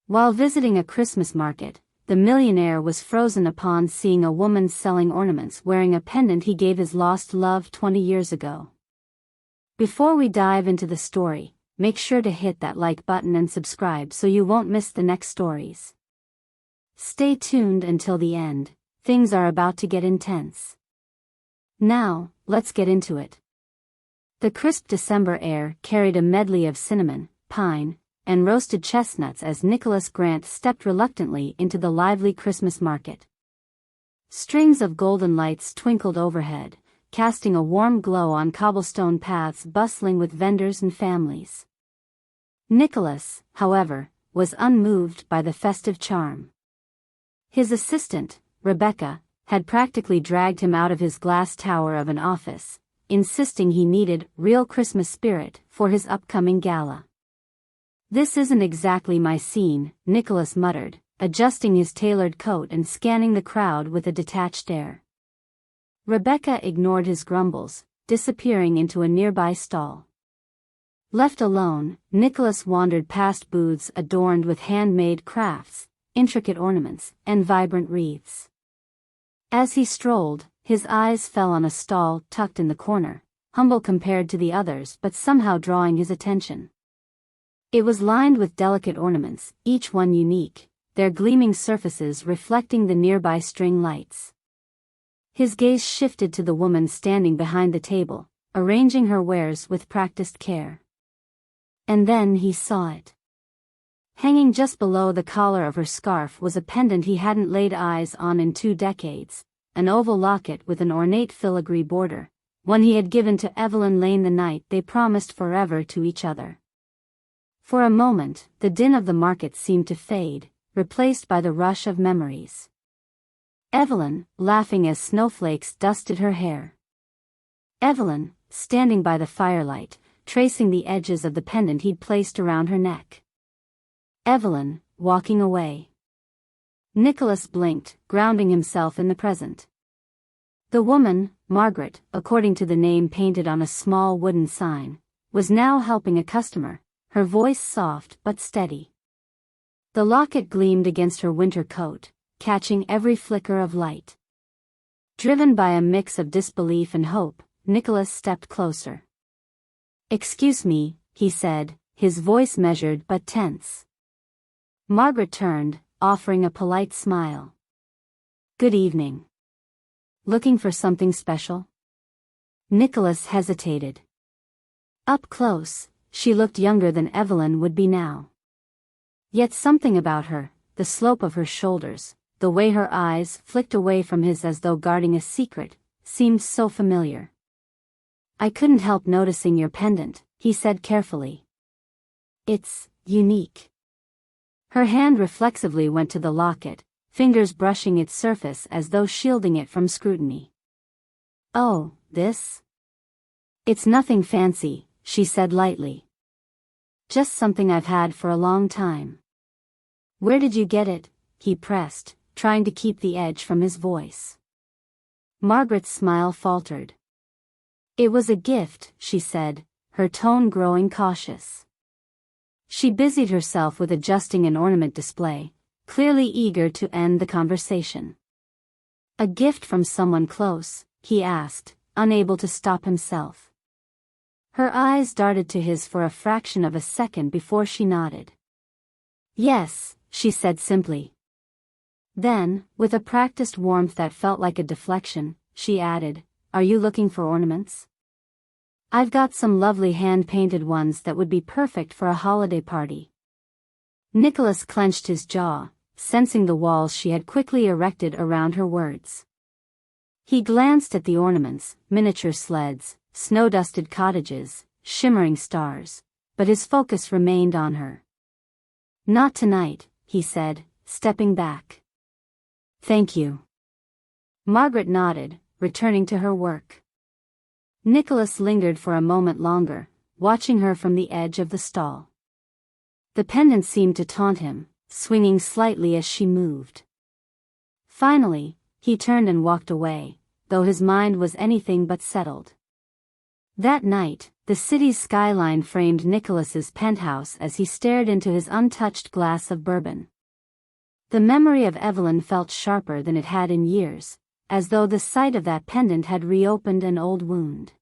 While visiting a Christmas market, the millionaire was frozen upon seeing a woman selling ornaments wearing a pendant he gave his lost love 20 years ago. Before we dive into the story, make sure to hit that like button and subscribe so you won't miss the next stories. Stay tuned until the end, things are about to get intense. Now, let's get into it. The crisp December air carried a medley of cinnamon, pine, and roasted chestnuts as Nicholas Grant stepped reluctantly into the lively Christmas market. Strings of golden lights twinkled overhead, casting a warm glow on cobblestone paths bustling with vendors and families. Nicholas, however, was unmoved by the festive charm. His assistant, Rebecca, had practically dragged him out of his glass tower of an office, insisting he needed real Christmas spirit for his upcoming gala. "This isn't exactly my scene," Nicholas muttered, adjusting his tailored coat and scanning the crowd with a detached air. Rebecca ignored his grumbles, disappearing into a nearby stall. Left alone, Nicholas wandered past booths adorned with handmade crafts, intricate ornaments, and vibrant wreaths. As he strolled, his eyes fell on a stall tucked in the corner, humble compared to the others but somehow drawing his attention. It was lined with delicate ornaments, each one unique, their gleaming surfaces reflecting the nearby string lights. His gaze shifted to the woman standing behind the table, arranging her wares with practiced care. And then he saw it. Hanging just below the collar of her scarf was a pendant he hadn't laid eyes on in 2 decades, an oval locket with an ornate filigree border, one he had given to Evelyn Lane the night they promised forever to each other. For a moment, the din of the market seemed to fade, replaced by the rush of memories. Evelyn, laughing as snowflakes dusted her hair. Evelyn, standing by the firelight, tracing the edges of the pendant he'd placed around her neck. Evelyn, walking away. Nicholas blinked, grounding himself in the present. The woman, Margaret, according to the name painted on a small wooden sign, was now helping a customer, her voice soft but steady. The locket gleamed against her winter coat, catching every flicker of light. Driven by a mix of disbelief and hope, Nicholas stepped closer. "Excuse me," he said, his voice measured but tense. Margaret turned, offering a polite smile. "Good evening. Looking for something special?" Nicholas hesitated. Up close, she looked younger than Evelyn would be now. Yet something about her, the slope of her shoulders, the way her eyes flicked away from his as though guarding a secret, seemed so familiar. "I couldn't help noticing your pendant," he said carefully. "It's unique." Her hand reflexively went to the locket, fingers brushing its surface as though shielding it from scrutiny. "Oh, this? It's nothing fancy," she said lightly. "Just something I've had for a long time." "Where did you get it?" he pressed, trying to keep the edge from his voice. Margaret's smile faltered. "It was a gift," she said, her tone growing cautious. She busied herself with adjusting an ornament display, clearly eager to end the conversation. "A gift from someone close?" he asked, unable to stop himself. Her eyes darted to his for a fraction of a second before she nodded. "Yes," she said simply. Then, with a practiced warmth that felt like a deflection, she added, "Are you looking for ornaments? I've got some lovely hand-painted ones that would be perfect for a holiday party." Nicholas clenched his jaw, sensing the walls she had quickly erected around her words. He glanced at the ornaments, miniature sleds, snow-dusted cottages, shimmering stars, but his focus remained on her. "Not tonight," he said, stepping back. "Thank you." Margaret nodded, returning to her work. Nicholas lingered for a moment longer, watching her from the edge of the stall. The pendant seemed to taunt him, swinging slightly as she moved. Finally, he turned and walked away, though his mind was anything but settled. That night, The city's skyline framed Nicholas's penthouse as he stared into his untouched glass of bourbon. The memory of Evelyn felt sharper than it had in years, as though the sight of that pendant had reopened an old wound.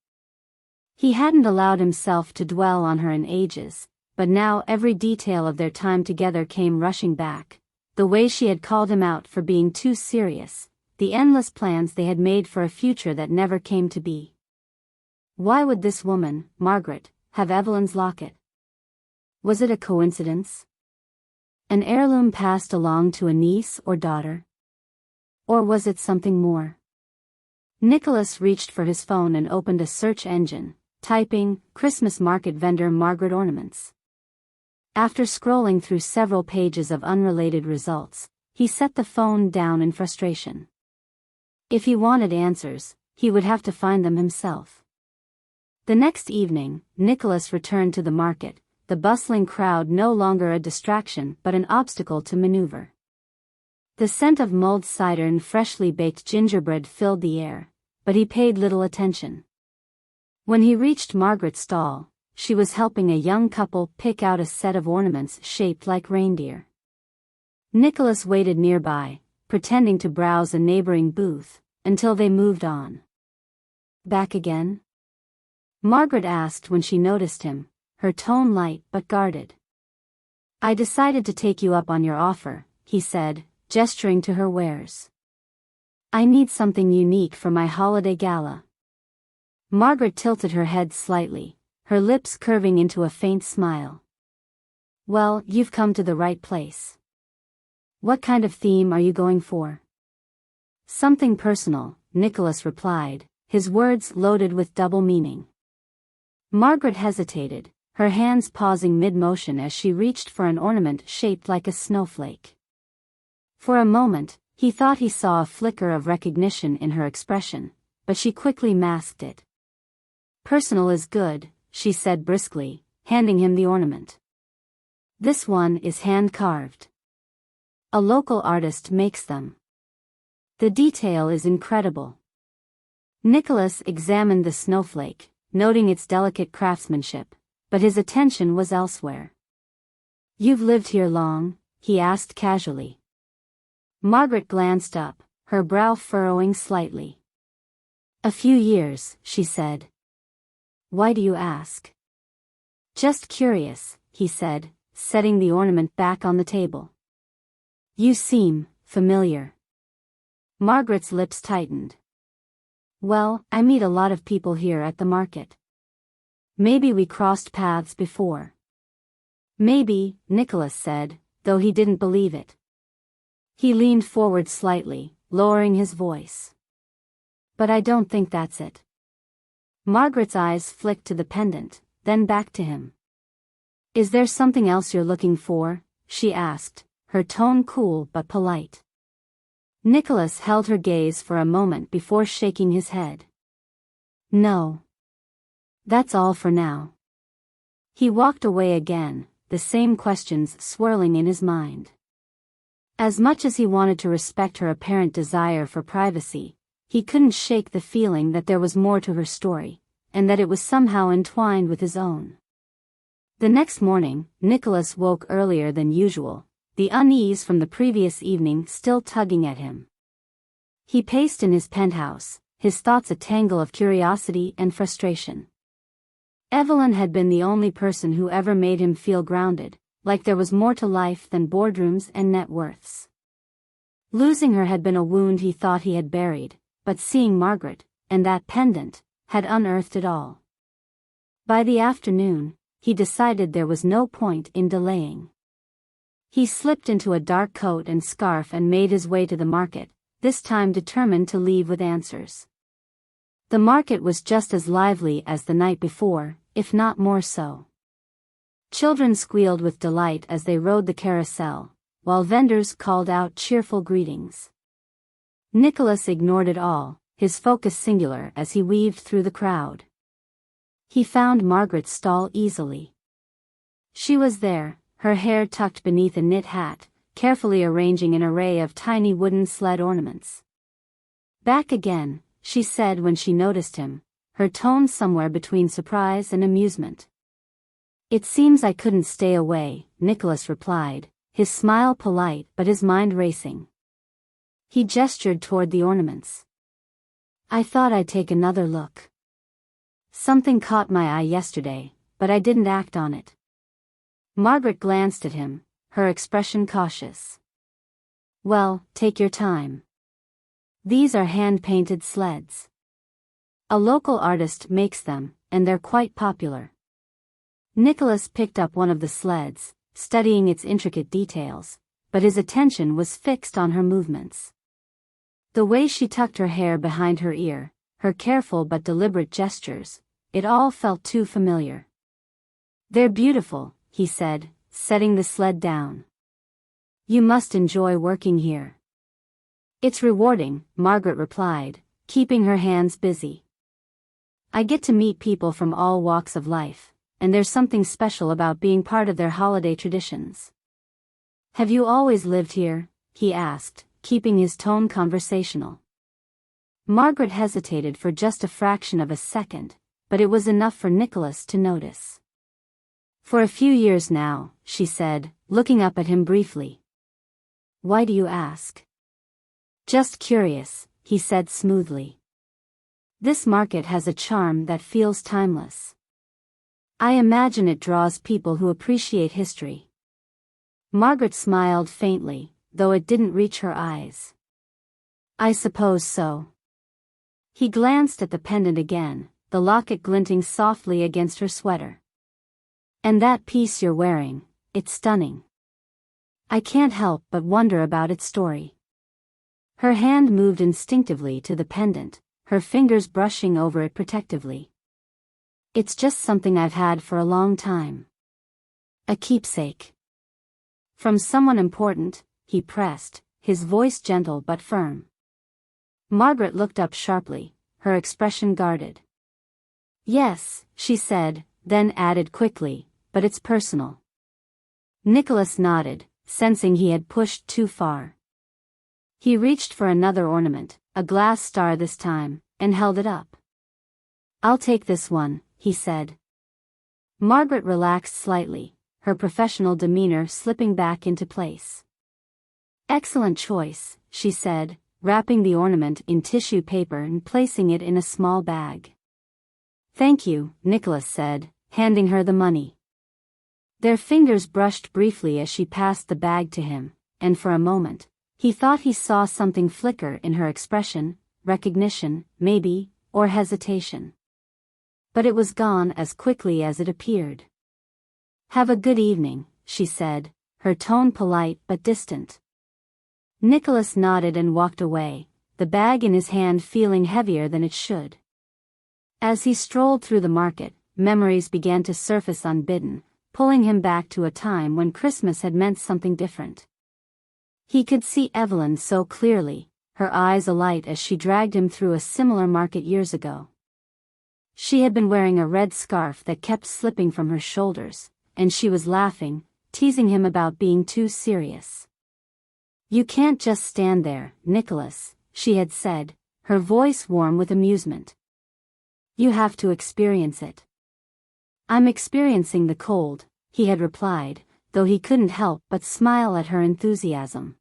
He hadn't allowed himself to dwell on her in ages, but now every detail of their time together came rushing back. The way she had called him out for being too serious, the endless plans they had made for a future that never came to be. Why would this woman, Margaret, have Evelyn's locket? Was it a coincidence? An heirloom passed along to a niece or daughter? Or was it something more? Nicholas reached for his phone and opened a search engine, typing, "Christmas market vendor Margaret ornaments." After scrolling through several pages of unrelated results, he set the phone down in frustration. If he wanted answers, he would have to find them himself. The next evening, Nicholas returned to the market, the bustling crowd no longer a distraction but an obstacle to maneuver. The scent of mulled cider and freshly baked gingerbread filled the air, but he paid little attention. When he reached Margaret's stall, she was helping a young couple pick out a set of ornaments shaped like reindeer. Nicholas waited nearby, pretending to browse a neighboring booth, until they moved on. "Back again?" Margaret asked when she noticed him, her tone light but guarded. "I decided to take you up on your offer," he said, gesturing to her wares. "I need something unique for my holiday gala." Margaret tilted her head slightly, her lips curving into a faint smile. "Well, you've come to the right place. What kind of theme are you going for?" "Something personal," Nicholas replied, his words loaded with double meaning. Margaret hesitated, her hands pausing mid-motion as she reached for an ornament shaped like a snowflake. For a moment, he thought he saw a flicker of recognition in her expression, but she quickly masked it. "Personal is good," she said briskly, handing him the ornament. "This one is hand-carved. A local artist makes them. The detail is incredible." Nicholas examined the snowflake, noting its delicate craftsmanship, but his attention was elsewhere. "You've lived here long?" he asked casually. Margaret glanced up, her brow furrowing slightly. "A few years," she said. "Why do you ask?" "Just curious," he said, setting the ornament back on the table. "You seem familiar." Margaret's lips tightened. "Well, I meet a lot of people here at the market. Maybe we crossed paths before." "Maybe," Nicholas said, though he didn't believe it. He leaned forward slightly, lowering his voice. "But I don't think that's it." Margaret's eyes flicked to the pendant, then back to him. "Is there something else you're looking for?" she asked, her tone cool but polite. Nicholas held her gaze for a moment before shaking his head. "No. That's all for now." He walked away again, the same questions swirling in his mind. As much as he wanted to respect her apparent desire for privacy, he couldn't shake the feeling that there was more to her story, and that it was somehow entwined with his own. The next morning, Nicholas woke earlier than usual, the unease from the previous evening still tugging at him. He paced in his penthouse, his thoughts a tangle of curiosity and frustration. Evelyn had been the only person who ever made him feel grounded, like there was more to life than boardrooms and net worths. Losing her had been a wound he thought he had buried, but seeing Margaret, and that pendant, had unearthed it all. By the afternoon, he decided there was no point in delaying. He slipped into a dark coat and scarf and made his way to the market, this time determined to leave with answers. The market was just as lively as the night before, if not more so. Children squealed with delight as they rode the carousel, while vendors called out cheerful greetings. Nicholas ignored it all, his focus singular as he weaved through the crowd. He found Margaret's stall easily. She was there, her hair tucked beneath a knit hat, carefully arranging an array of tiny wooden sled ornaments. "Back again," she said when she noticed him, her tone somewhere between surprise and amusement. "It seems I couldn't stay away," Nicholas replied, his smile polite but his mind racing. He gestured toward the ornaments. "I thought I'd take another look. Something caught my eye yesterday, but I didn't act on it." Margaret glanced at him, her expression cautious. "Well, take your time. These are hand-painted sleds. A local artist makes them, and they're quite popular." Nicholas picked up one of the sleds, studying its intricate details, but his attention was fixed on her movements. The way she tucked her hair behind her ear, her careful but deliberate gestures, it all felt too familiar. "They're beautiful," he said, setting the sled down. "You must enjoy working here." "It's rewarding," Margaret replied, keeping her hands busy. "I get to meet people from all walks of life, and there's something special about being part of their holiday traditions." "Have you always lived here?" he asked, keeping his tone conversational. Margaret hesitated for just a fraction of a second, but it was enough for Nicholas to notice. "For a few years now," she said, looking up at him briefly. "Why do you ask?" "Just curious," he said smoothly. "This market has a charm that feels timeless. I imagine it draws people who appreciate history." Margaret smiled faintly, though it didn't reach her eyes. "I suppose so." He glanced at the pendant again, the locket glinting softly against her sweater. "And that piece you're wearing, it's stunning. I can't help but wonder about its story." Her hand moved instinctively to the pendant, her fingers brushing over it protectively. "It's just something I've had for a long time. A keepsake. From someone important," he pressed, his voice gentle but firm. Margaret looked up sharply, her expression guarded. "Yes," she said, then added quickly, "but it's personal." Nicholas nodded, sensing he had pushed too far. He reached for another ornament, a glass star this time, and held it up. "I'll take this one," he said. Margaret relaxed slightly, her professional demeanor slipping back into place. "Excellent choice," she said, wrapping the ornament in tissue paper and placing it in a small bag. "Thank you," Nicholas said, handing her the money. Their fingers brushed briefly as she passed the bag to him, and for a moment, he thought he saw something flicker in her expression, recognition, maybe, or hesitation. But it was gone as quickly as it appeared. "Have a good evening," she said, her tone polite but distant. Nicholas nodded and walked away, the bag in his hand feeling heavier than it should. As he strolled through the market, memories began to surface unbidden, pulling him back to a time when Christmas had meant something different. He could see Evelyn so clearly, her eyes alight as she dragged him through a similar market years ago. She had been wearing a red scarf that kept slipping from her shoulders, and she was laughing, teasing him about being too serious. "You can't just stand there, Nicholas," she had said, her voice warm with amusement. "You have to experience it." "I'm experiencing the cold," he had replied, though he couldn't help but smile at her enthusiasm.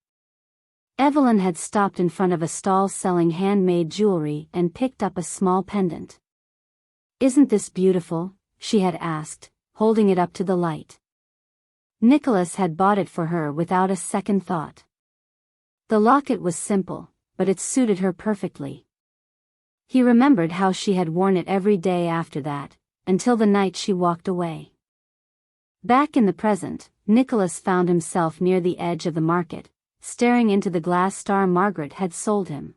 Evelyn had stopped in front of a stall selling handmade jewelry and picked up a small pendant. "Isn't this beautiful?" she had asked, holding it up to the light. Nicholas had bought it for her without a second thought. The locket was simple, but it suited her perfectly. He remembered how she had worn it every day after that, until the night she walked away. Back in the present, Nicholas found himself near the edge of the market, staring into the glass star Margaret had sold him.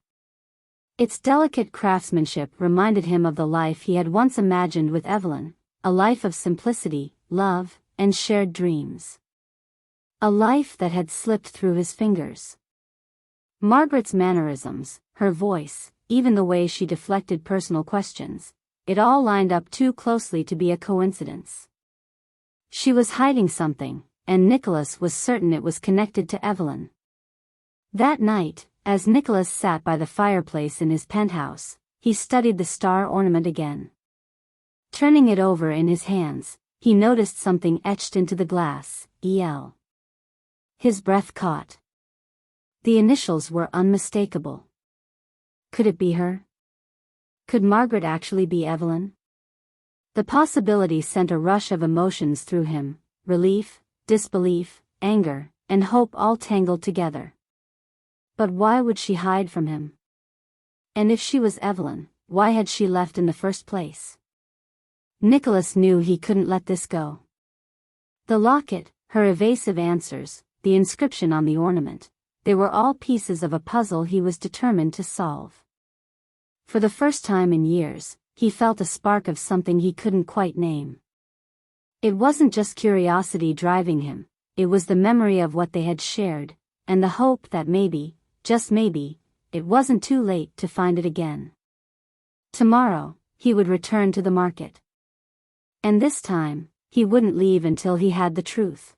Its delicate craftsmanship reminded him of the life he had once imagined with Evelyn, a life of simplicity, love, and shared dreams. A life that had slipped through his fingers. Margaret's mannerisms, her voice, even the way she deflected personal questions, it all lined up too closely to be a coincidence. She was hiding something, and Nicholas was certain it was connected to Evelyn. That night, as Nicholas sat by the fireplace in his penthouse, he studied the star ornament again. Turning it over in his hands, he noticed something etched into the glass, EL. His breath caught. The initials were unmistakable. Could it be her? Could Margaret actually be Evelyn? The possibility sent a rush of emotions through him, relief, disbelief, anger, and hope all tangled together. But why would she hide from him? And if she was Evelyn, why had she left in the first place? Nicholas knew he couldn't let this go. The locket, her evasive answers, the inscription on the ornament, they were all pieces of a puzzle he was determined to solve. For the first time in years, he felt a spark of something he couldn't quite name. It wasn't just curiosity driving him, it was the memory of what they had shared, and the hope that maybe, just maybe, it wasn't too late to find it again. Tomorrow, he would return to the market. And this time, he wouldn't leave until he had the truth.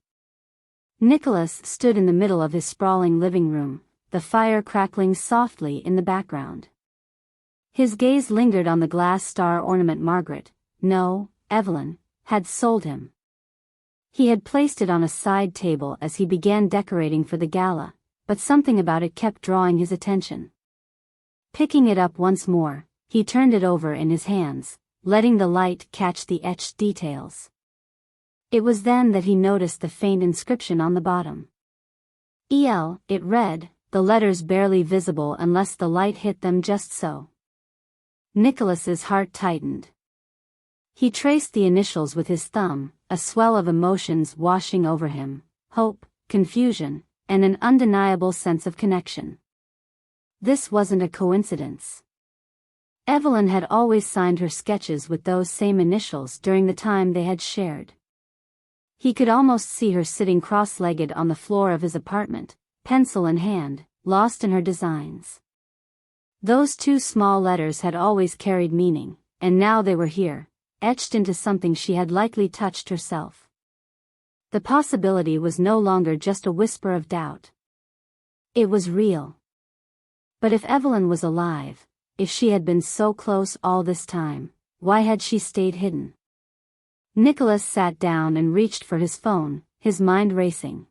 Nicholas stood in the middle of his sprawling living room, the fire crackling softly in the background. His gaze lingered on the glass star ornament Margaret, no, Evelyn, had sold him. He had placed it on a side table as he began decorating for the gala, but something about it kept drawing his attention. Picking it up once more, he turned it over in his hands, letting the light catch the etched details. It was then that he noticed the faint inscription on the bottom. EL, it read, the letters barely visible unless the light hit them just so. Nicholas's heart tightened. He traced the initials with his thumb, a swell of emotions washing over him, hope, confusion, and an undeniable sense of connection. This wasn't a coincidence. Evelyn had always signed her sketches with those same initials during the time they had shared. He could almost see her sitting cross-legged on the floor of his apartment, pencil in hand, lost in her designs. Those two small letters had always carried meaning, and now they were here, etched into something she had likely touched herself. The possibility was no longer just a whisper of doubt. It was real. But if Evelyn was alive, if she had been so close all this time, why had she stayed hidden? Nicholas sat down and reached for his phone, his mind racing.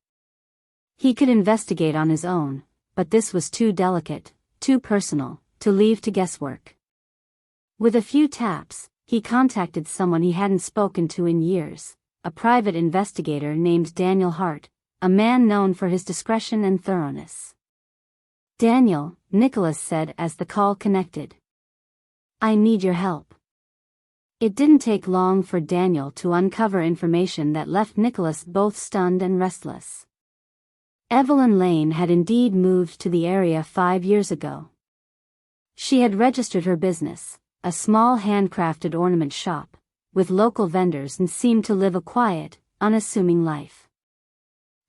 He could investigate on his own, but this was too delicate, too personal, to leave to guesswork. With a few taps, he contacted someone he hadn't spoken to in years, a private investigator named Daniel Hart, a man known for his discretion and thoroughness. Daniel, Nicholas said as the call connected. I need your help. It didn't take long for Daniel to uncover information that left Nicholas both stunned and restless. Evelyn Lane had indeed moved to the area 5 years ago. She had registered her business, a small handcrafted ornament shop, with local vendors, and seemed to live a quiet, unassuming life.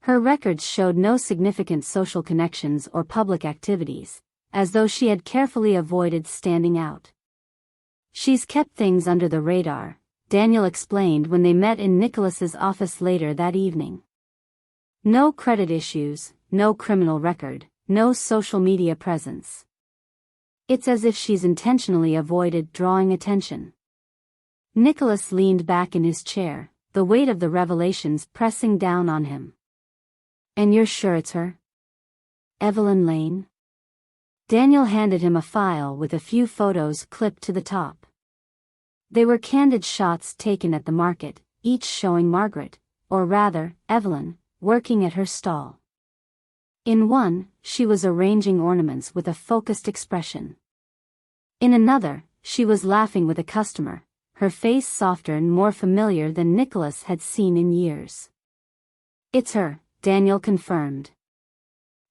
Her records showed no significant social connections or public activities, as though she had carefully avoided standing out. She's kept things under the radar, Daniel explained when they met in Nicholas's office later that evening. No credit issues, no criminal record, no social media presence. It's as if she's intentionally avoided drawing attention. Nicholas leaned back in his chair, the weight of the revelations pressing down on him. And you're sure it's her? Evelyn Lane? Daniel handed him a file with a few photos clipped to the top. They were candid shots taken at the market, each showing Margaret, or rather, Evelyn, working at her stall. In one, she was arranging ornaments with a focused expression. In another, she was laughing with a customer, her face softer and more familiar than Nicholas had seen in years. It's her, Daniel confirmed.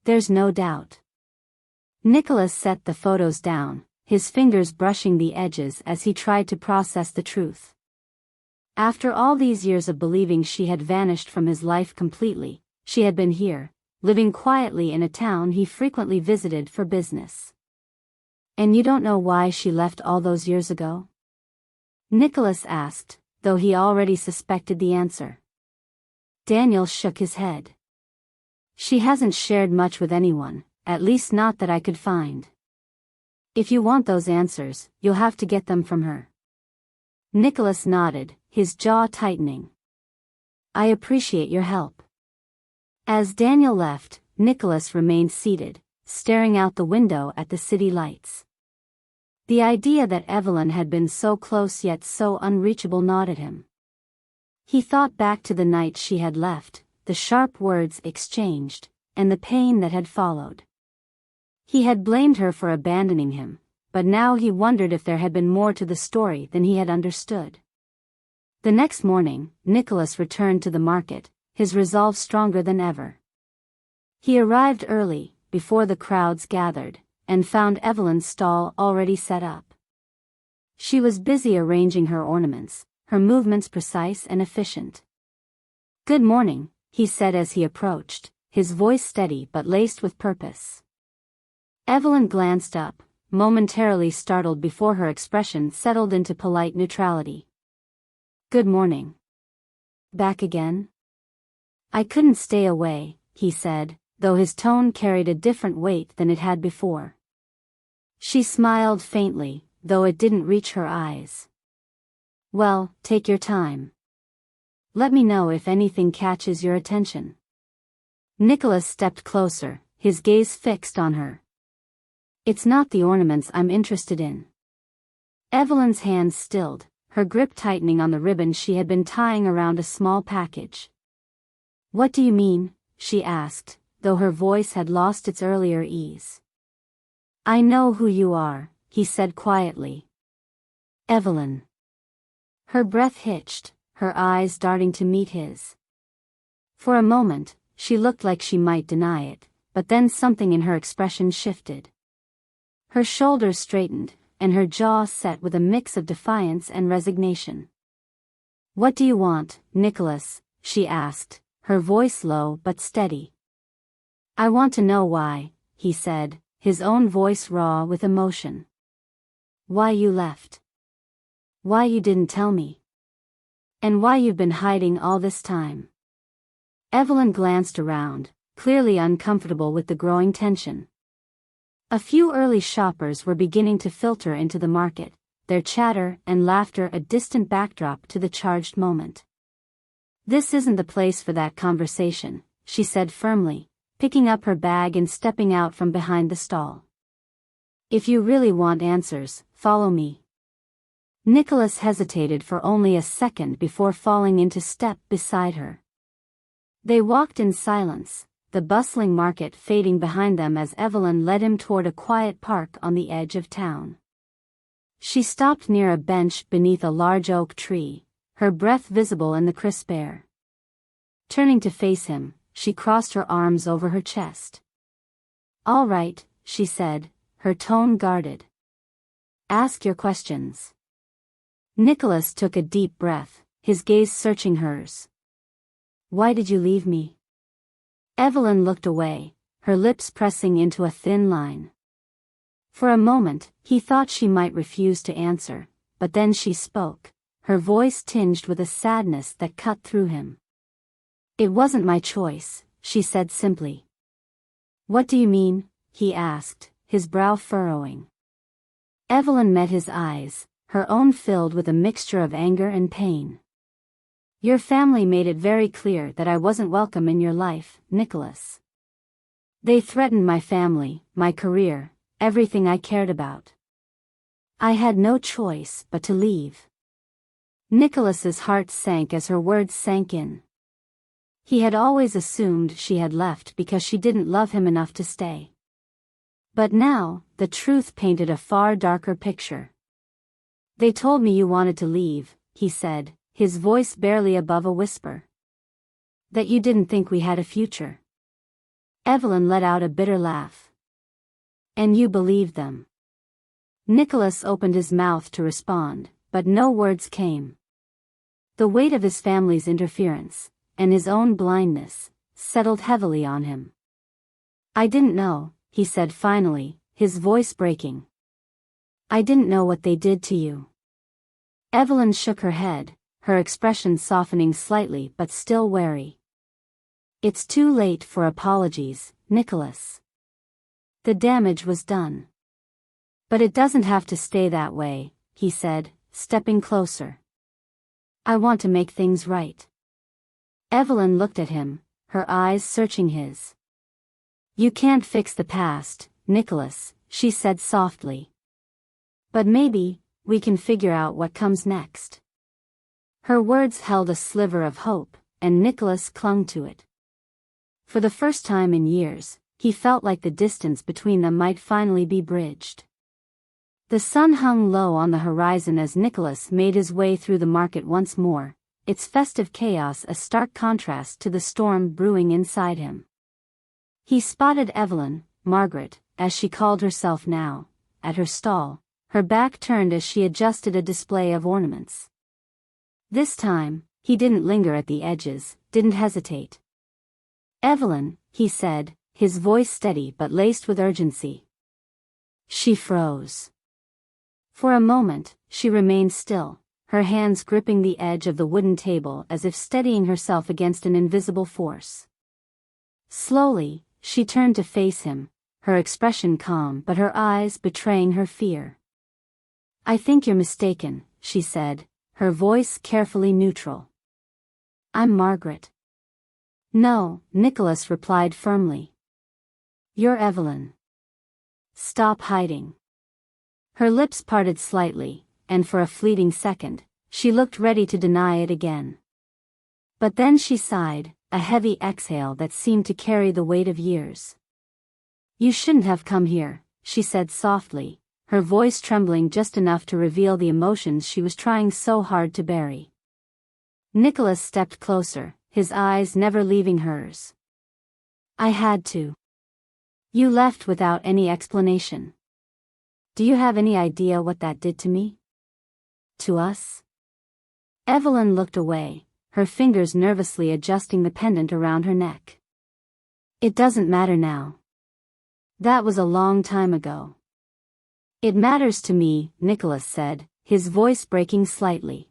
There's no doubt. Nicholas set the photos down, his fingers brushing the edges as he tried to process the truth. After all these years of believing she had vanished from his life completely, she had been here, living quietly in a town he frequently visited for business. And you don't know why she left all those years ago? Nicholas asked, though he already suspected the answer. Daniel shook his head. She hasn't shared much with anyone, at least not that I could find. If you want those answers, you'll have to get them from her. Nicholas nodded, his jaw tightening. I appreciate your help. As Daniel left, Nicholas remained seated, staring out the window at the city lights. The idea that Evelyn had been so close yet so unreachable gnawed at him. He thought back to the night she had left, the sharp words exchanged, and the pain that had followed. He had blamed her for abandoning him, but now he wondered if there had been more to the story than he had understood. The next morning, Nicholas returned to the market, his resolve stronger than ever. He arrived early, before the crowds gathered, and found Evelyn's stall already set up. She was busy arranging her ornaments, her movements precise and efficient. Good morning, he said as he approached, his voice steady but laced with purpose. Evelyn glanced up, momentarily startled before her expression settled into polite neutrality. Good morning. Back again? I couldn't stay away, he said, though his tone carried a different weight than it had before. She smiled faintly, though it didn't reach her eyes. Well, take your time. Let me know if anything catches your attention. Nicholas stepped closer, his gaze fixed on her. It's not the ornaments I'm interested in. Evelyn's hands stilled, her grip tightening on the ribbon she had been tying around a small package. What do you mean? She asked, though her voice had lost its earlier ease. I know who you are, he said quietly. Evelyn. Her breath hitched, her eyes darting to meet his. For a moment, she looked like she might deny it, but then something in her expression shifted. Her shoulders straightened, and her jaw set with a mix of defiance and resignation. What do you want, Nicholas? She asked, her voice low but steady. I want to know why, he said, his own voice raw with emotion. Why you left. Why you didn't tell me. And why you've been hiding all this time. Evelyn glanced around, clearly uncomfortable with the growing tension. A few early shoppers were beginning to filter into the market, their chatter and laughter a distant backdrop to the charged moment. This isn't the place for that conversation, she said firmly, picking up her bag and stepping out from behind the stall. If you really want answers, follow me. Nicholas hesitated for only a second before falling into step beside her. They walked in silence, the bustling market fading behind them as Evelyn led him toward a quiet park on the edge of town. She stopped near a bench beneath a large oak tree, her breath visible in the crisp air. Turning to face him, she crossed her arms over her chest. All right, she said, her tone guarded. Ask your questions. Nicholas took a deep breath, his gaze searching hers. Why did you leave me? Evelyn looked away, her lips pressing into a thin line. For a moment, he thought she might refuse to answer, but then she spoke, her voice tinged with a sadness that cut through him. It wasn't my choice, she said simply. What do you mean? He asked, his brow furrowing. Evelyn met his eyes, her own filled with a mixture of anger and pain. Your family made it very clear that I wasn't welcome in your life, Nicholas. They threatened my family, my career, everything I cared about. I had no choice but to leave. Nicholas's heart sank as her words sank in. He had always assumed she had left because she didn't love him enough to stay. But now, the truth painted a far darker picture. They told me you wanted to leave, he said, his voice barely above a whisper. That you didn't think we had a future. Evelyn let out a bitter laugh. And you believed them. Nicholas opened his mouth to respond, but no words came. The weight of his family's interference, and his own blindness, settled heavily on him. I didn't know, he said finally, his voice breaking. I didn't know what they did to you. Evelyn shook her head, her expression softening slightly but still wary. It's too late for apologies, Nicholas. The damage was done. But it doesn't have to stay that way, he said, stepping closer. I want to make things right. Evelyn looked at him, her eyes searching his. You can't fix the past, Nicholas, she said softly. But maybe, we can figure out what comes next. Her words held a sliver of hope, and Nicholas clung to it. For the first time in years, he felt like the distance between them might finally be bridged. The sun hung low on the horizon as Nicholas made his way through the market once more, its festive chaos a stark contrast to the storm brewing inside him. He spotted Evelyn, Margaret, as she called herself now, at her stall, her back turned as she adjusted a display of ornaments. This time, he didn't linger at the edges, didn't hesitate. Evelyn, he said, his voice steady but laced with urgency. She froze. For a moment, she remained still, her hands gripping the edge of the wooden table as if steadying herself against an invisible force. Slowly, she turned to face him, her expression calm but her eyes betraying her fear. I think you're mistaken, she said, her voice carefully neutral. I'm Margaret. No, Nicholas replied firmly. You're Evelyn. Stop hiding. Her lips parted slightly, and for a fleeting second, she looked ready to deny it again. But then she sighed, a heavy exhale that seemed to carry the weight of years. You shouldn't have come here, she said softly, her voice trembling just enough to reveal the emotions she was trying so hard to bury. Nicholas stepped closer, his eyes never leaving hers. I had to. You left without any explanation. Do you have any idea what that did to me? To us? Evelyn looked away, her fingers nervously adjusting the pendant around her neck. It doesn't matter now. That was a long time ago. It matters to me, Nicholas said, his voice breaking slightly.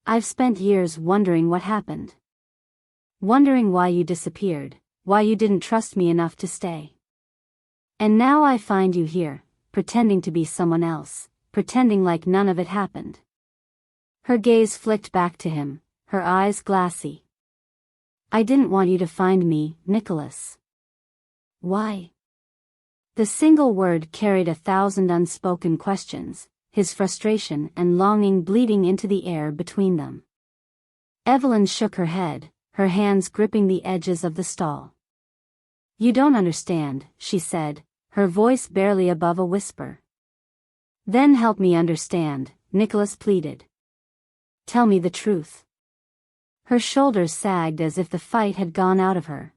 I've spent years wondering what happened. Wondering why you disappeared, why you didn't trust me enough to stay. And now I find you here, pretending to be someone else, pretending like none of it happened. Her gaze flicked back to him, her eyes glassy. I didn't want you to find me, Nicholas. Why? The single word carried 1,000 unspoken questions, his frustration and longing bleeding into the air between them. Evelyn shook her head, her hands gripping the edges of the stall. You don't understand, she said, her voice barely above a whisper. Then help me understand, Nicholas pleaded. Tell me the truth. Her shoulders sagged as if the fight had gone out of her.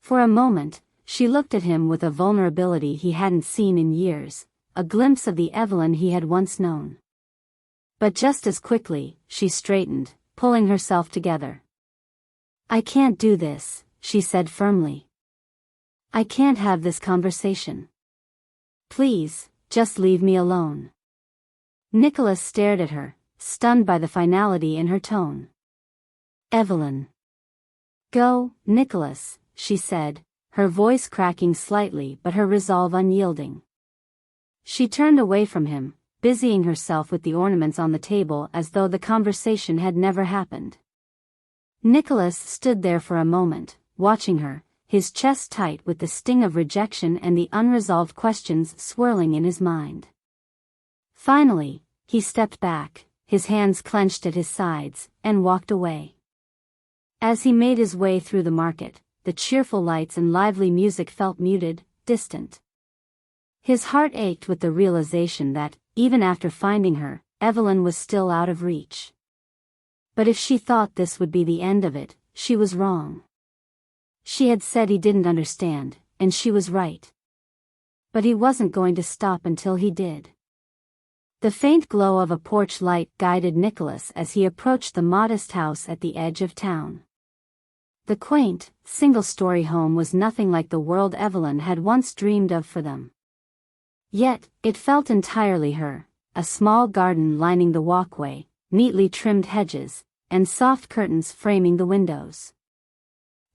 For a moment, she looked at him with a vulnerability he hadn't seen in years, a glimpse of the Evelyn he had once known. But just as quickly, she straightened, pulling herself together. I can't do this, she said firmly. I can't have this conversation. Please, just leave me alone. Nicholas stared at her, stunned by the finality in her tone. Evelyn. Go, Nicholas, she said, her voice cracking slightly but her resolve unyielding. She turned away from him, busying herself with the ornaments on the table as though the conversation had never happened. Nicholas stood there for a moment, watching her, his chest tight with the sting of rejection and the unresolved questions swirling in his mind. Finally, he stepped back, his hands clenched at his sides, and walked away. As he made his way through the market, the cheerful lights and lively music felt muted, distant. His heart ached with the realization that, even after finding her, Evelyn was still out of reach. But if she thought this would be the end of it, she was wrong. She had said he didn't understand, and she was right. But he wasn't going to stop until he did. The faint glow of a porch light guided Nicholas as he approached the modest house at the edge of town. The quaint, single-story home was nothing like the world Evelyn had once dreamed of for them. Yet, it felt entirely her, a small garden lining the walkway, neatly trimmed hedges, and soft curtains framing the windows.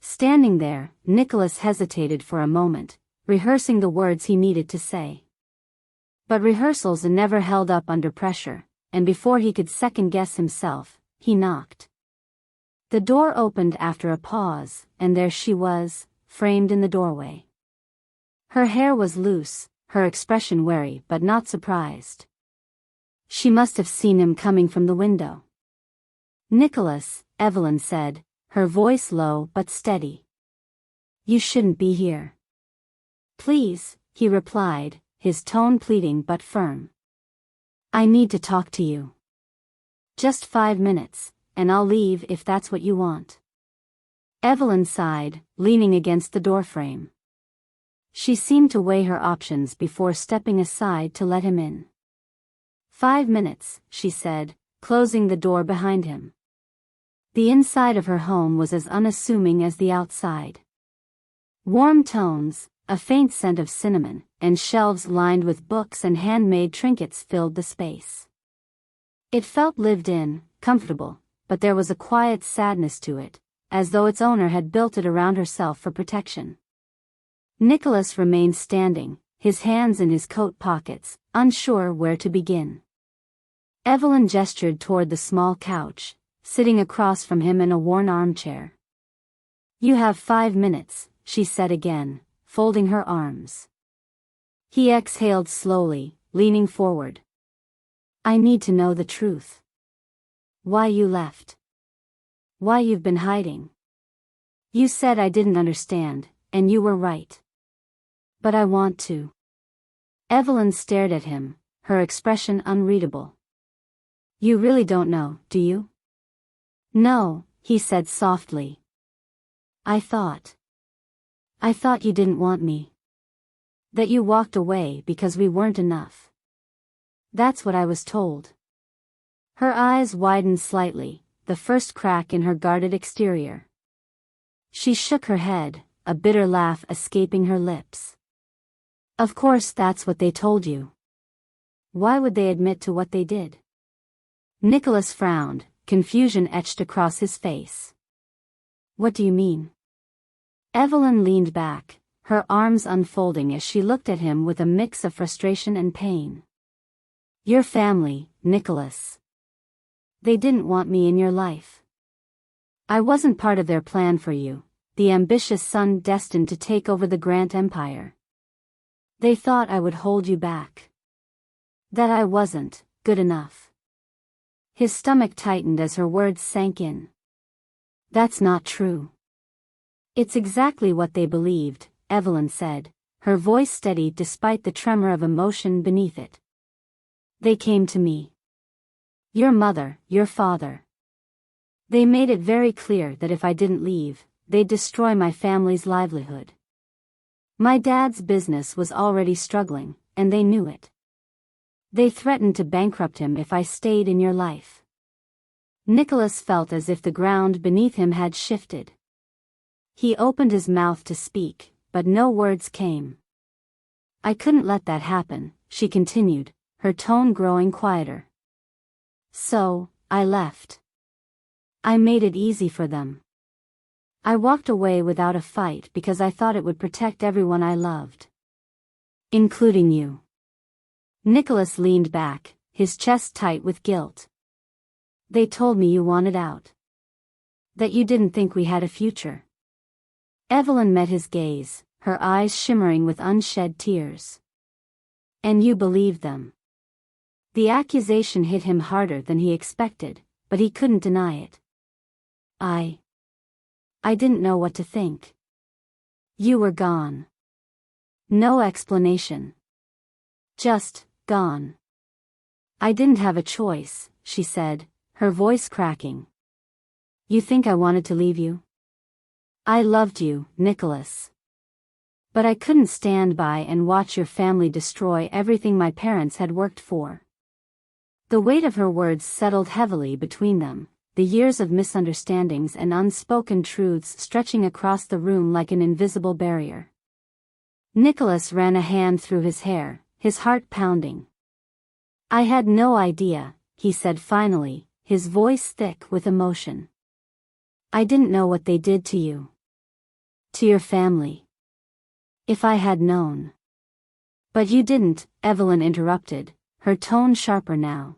Standing there, Nicholas hesitated for a moment, rehearsing the words he needed to say. But rehearsals never held up under pressure, and before he could second-guess himself, he knocked. The door opened after a pause, and there she was, framed in the doorway. Her hair was loose, her expression wary but not surprised. She must have seen him coming from the window. "Nicholas," Evelyn said, her voice low but steady. "You shouldn't be here." "Please," he replied, his tone pleading but firm. "I need to talk to you. Just 5 minutes, and I'll leave if that's what you want." Evelyn sighed, leaning against the doorframe. She seemed to weigh her options before stepping aside to let him in. 5 minutes, she said, closing the door behind him. The inside of her home was as unassuming as the outside. Warm tones, a faint scent of cinnamon, and shelves lined with books and handmade trinkets filled the space. It felt lived in, comfortable, but there was a quiet sadness to it, as though its owner had built it around herself for protection. Nicholas remained standing, his hands in his coat pockets, unsure where to begin. Evelyn gestured toward the small couch, sitting across from him in a worn armchair. "You have 5 minutes, she said again, folding her arms. He exhaled slowly, leaning forward. "I need to know the truth. Why you left. Why you've been hiding. You said I didn't understand, and you were right. But I want to." Evelyn stared at him, her expression unreadable. "You really don't know, do you?" "No," he said softly. I thought you didn't want me. That you walked away because we weren't enough. That's what I was told." Her eyes widened slightly, the first crack in her guarded exterior. She shook her head, a bitter laugh escaping her lips. "Of course that's what they told you. Why would they admit to what they did?" Nicholas frowned, confusion etched across his face. "What do you mean?" Evelyn leaned back, her arms unfolding as she looked at him with a mix of frustration and pain. "Your family, Nicholas. They didn't want me in your life. I wasn't part of their plan for you, the ambitious son destined to take over the Grant Empire. They thought I would hold you back. That I wasn't good enough." His stomach tightened as her words sank in. "That's not true." "It's exactly what they believed," Evelyn said, her voice steady despite the tremor of emotion beneath it. "They came to me. Your mother, your father. They made it very clear that if I didn't leave, they'd destroy my family's livelihood. My dad's business was already struggling, and they knew it. They threatened to bankrupt him if I stayed in your life." Nicholas felt as if the ground beneath him had shifted. He opened his mouth to speak, but no words came. "I couldn't let that happen," she continued, her tone growing quieter. "So, I left. I made it easy for them. I walked away without a fight because I thought it would protect everyone I loved. Including you." Nicholas leaned back, his chest tight with guilt. "They told me you wanted out. That you didn't think we had a future." Evelyn met his gaze, her eyes shimmering with unshed tears. "And you believed them." The accusation hit him harder than he expected, but he couldn't deny it. I didn't know what to think. You were gone. No explanation. Just, gone. I didn't have a choice," she said, her voice cracking. "You think I wanted to leave you? I loved you, Nicholas. But I couldn't stand by and watch your family destroy everything my parents had worked for." The weight of her words settled heavily between them, the years of misunderstandings and unspoken truths stretching across the room like an invisible barrier. Nicholas ran a hand through his hair, his heart pounding. "I had no idea," he said finally, his voice thick with emotion. "I didn't know what they did to you. To your family. If I had known. But you didn't, Evelyn interrupted, her tone sharper now.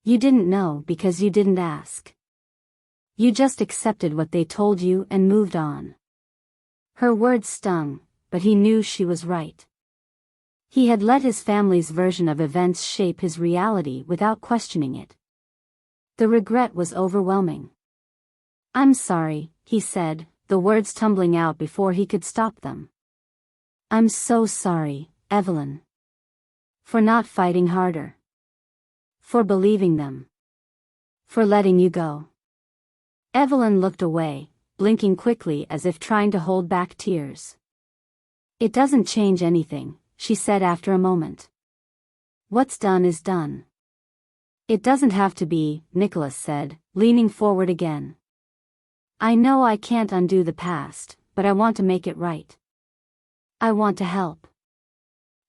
You didn't know because you didn't ask. You just accepted what they told you and moved on. Her words stung, but he knew she was right. He had let his family's version of events shape his reality without questioning it. The regret was overwhelming. I'm sorry, he said, the words tumbling out before he could stop them. I'm so sorry, Evelyn. For not fighting harder. For believing them. For letting you go. Evelyn looked away, blinking quickly as if trying to hold back tears. It doesn't change anything, she said after a moment. What's done is done. It doesn't have to be, Nicholas said, leaning forward again. I know I can't undo the past, but I want to make it right. I want to help.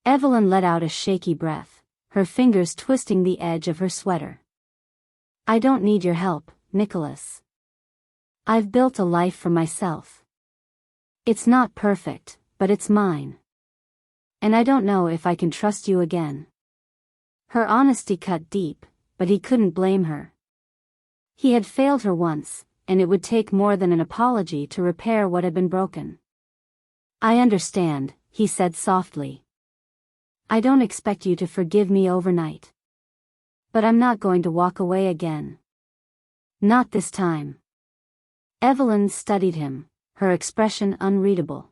Evelyn let out a shaky breath, her fingers twisting the edge of her sweater. I don't need your help, Nicholas. I've built a life for myself. It's not perfect, but it's mine. And I don't know if I can trust you again. Her honesty cut deep, but he couldn't blame her. He had failed her once, and it would take more than an apology to repair what had been broken. I understand, he said softly. I don't expect you to forgive me overnight. But I'm not going to walk away again. Not this time. Evelyn studied him, her expression unreadable.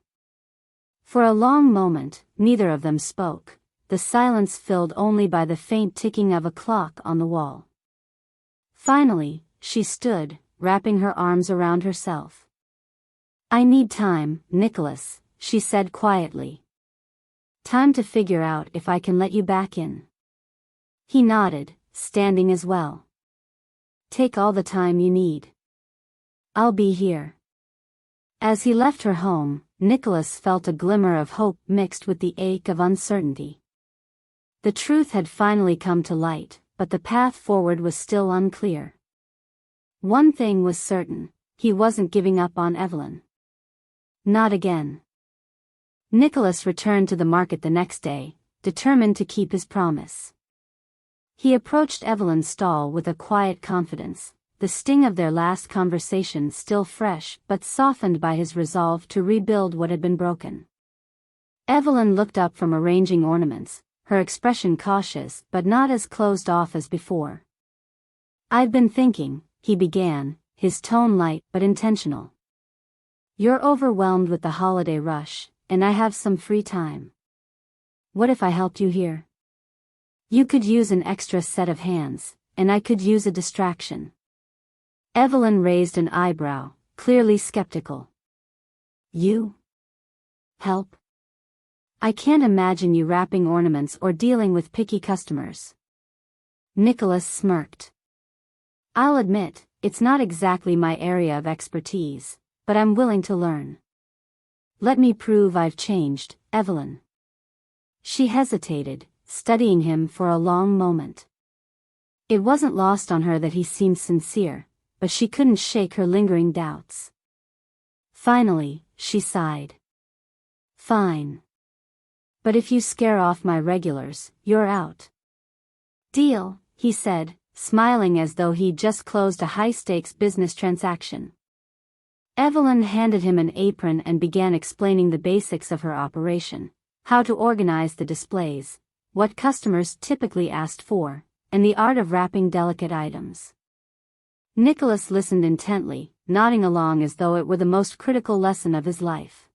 For a long moment, neither of them spoke, the silence filled only by the faint ticking of a clock on the wall. Finally, she stood, wrapping her arms around herself. I need time, Nicholas, she said quietly. Time to figure out if I can let you back in. He nodded, standing as well. Take all the time you need. I'll be here. As he left her home, Nicholas felt a glimmer of hope mixed with the ache of uncertainty. The truth had finally come to light, but the path forward was still unclear. One thing was certain, he wasn't giving up on Evelyn. Not again. Nicholas returned to the market the next day, determined to keep his promise. He approached Evelyn's stall with a quiet confidence, the sting of their last conversation still fresh but softened by his resolve to rebuild what had been broken. Evelyn looked up from arranging ornaments, her expression cautious but not as closed off as before. I've been thinking, he began, his tone light but intentional. You're overwhelmed with the holiday rush, and I have some free time. What if I helped you here? You could use an extra set of hands, and I could use a distraction. Evelyn raised an eyebrow, clearly skeptical. You? Help? I can't imagine you wrapping ornaments or dealing with picky customers. Nicholas smirked. I'll admit, it's not exactly my area of expertise, but I'm willing to learn. Let me prove I've changed, Evelyn. She hesitated, studying him for a long moment. It wasn't lost on her that he seemed sincere, but she couldn't shake her lingering doubts. Finally, she sighed. Fine. But if you scare off my regulars, you're out. Deal, he said, smiling as though he'd just closed a high-stakes business transaction. Evelyn handed him an apron and began explaining the basics of her operation, how to organize the displays, what customers typically asked for, and the art of wrapping delicate items. Nicholas listened intently, nodding along as though it were the most critical lesson of his life.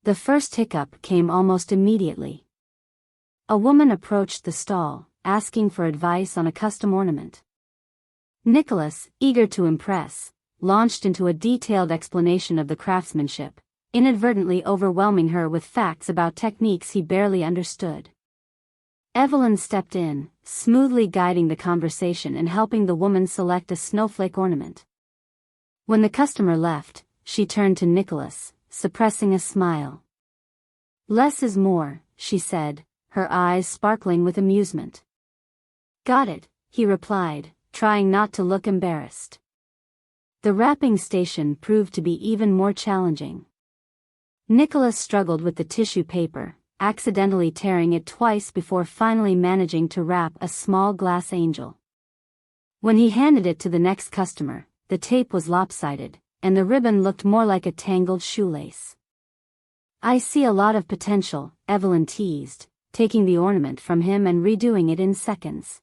The first hiccup came almost immediately. A woman approached the stall, asking for advice on a custom ornament. Nicholas, eager to impress, launched into a detailed explanation of the craftsmanship, inadvertently overwhelming her with facts about techniques he barely understood. Evelyn stepped in, smoothly guiding the conversation and helping the woman select a snowflake ornament. When the customer left, she turned to Nicholas, suppressing a smile. Less is more, she said, her eyes sparkling with amusement. Got it, he replied, trying not to look embarrassed. The wrapping station proved to be even more challenging. Nicholas struggled with the tissue paper, accidentally tearing it twice before finally managing to wrap a small glass angel. When he handed it to the next customer, the tape was lopsided, and the ribbon looked more like a tangled shoelace. "I see a lot of potential," Evelyn teased, taking the ornament from him and redoing it in seconds.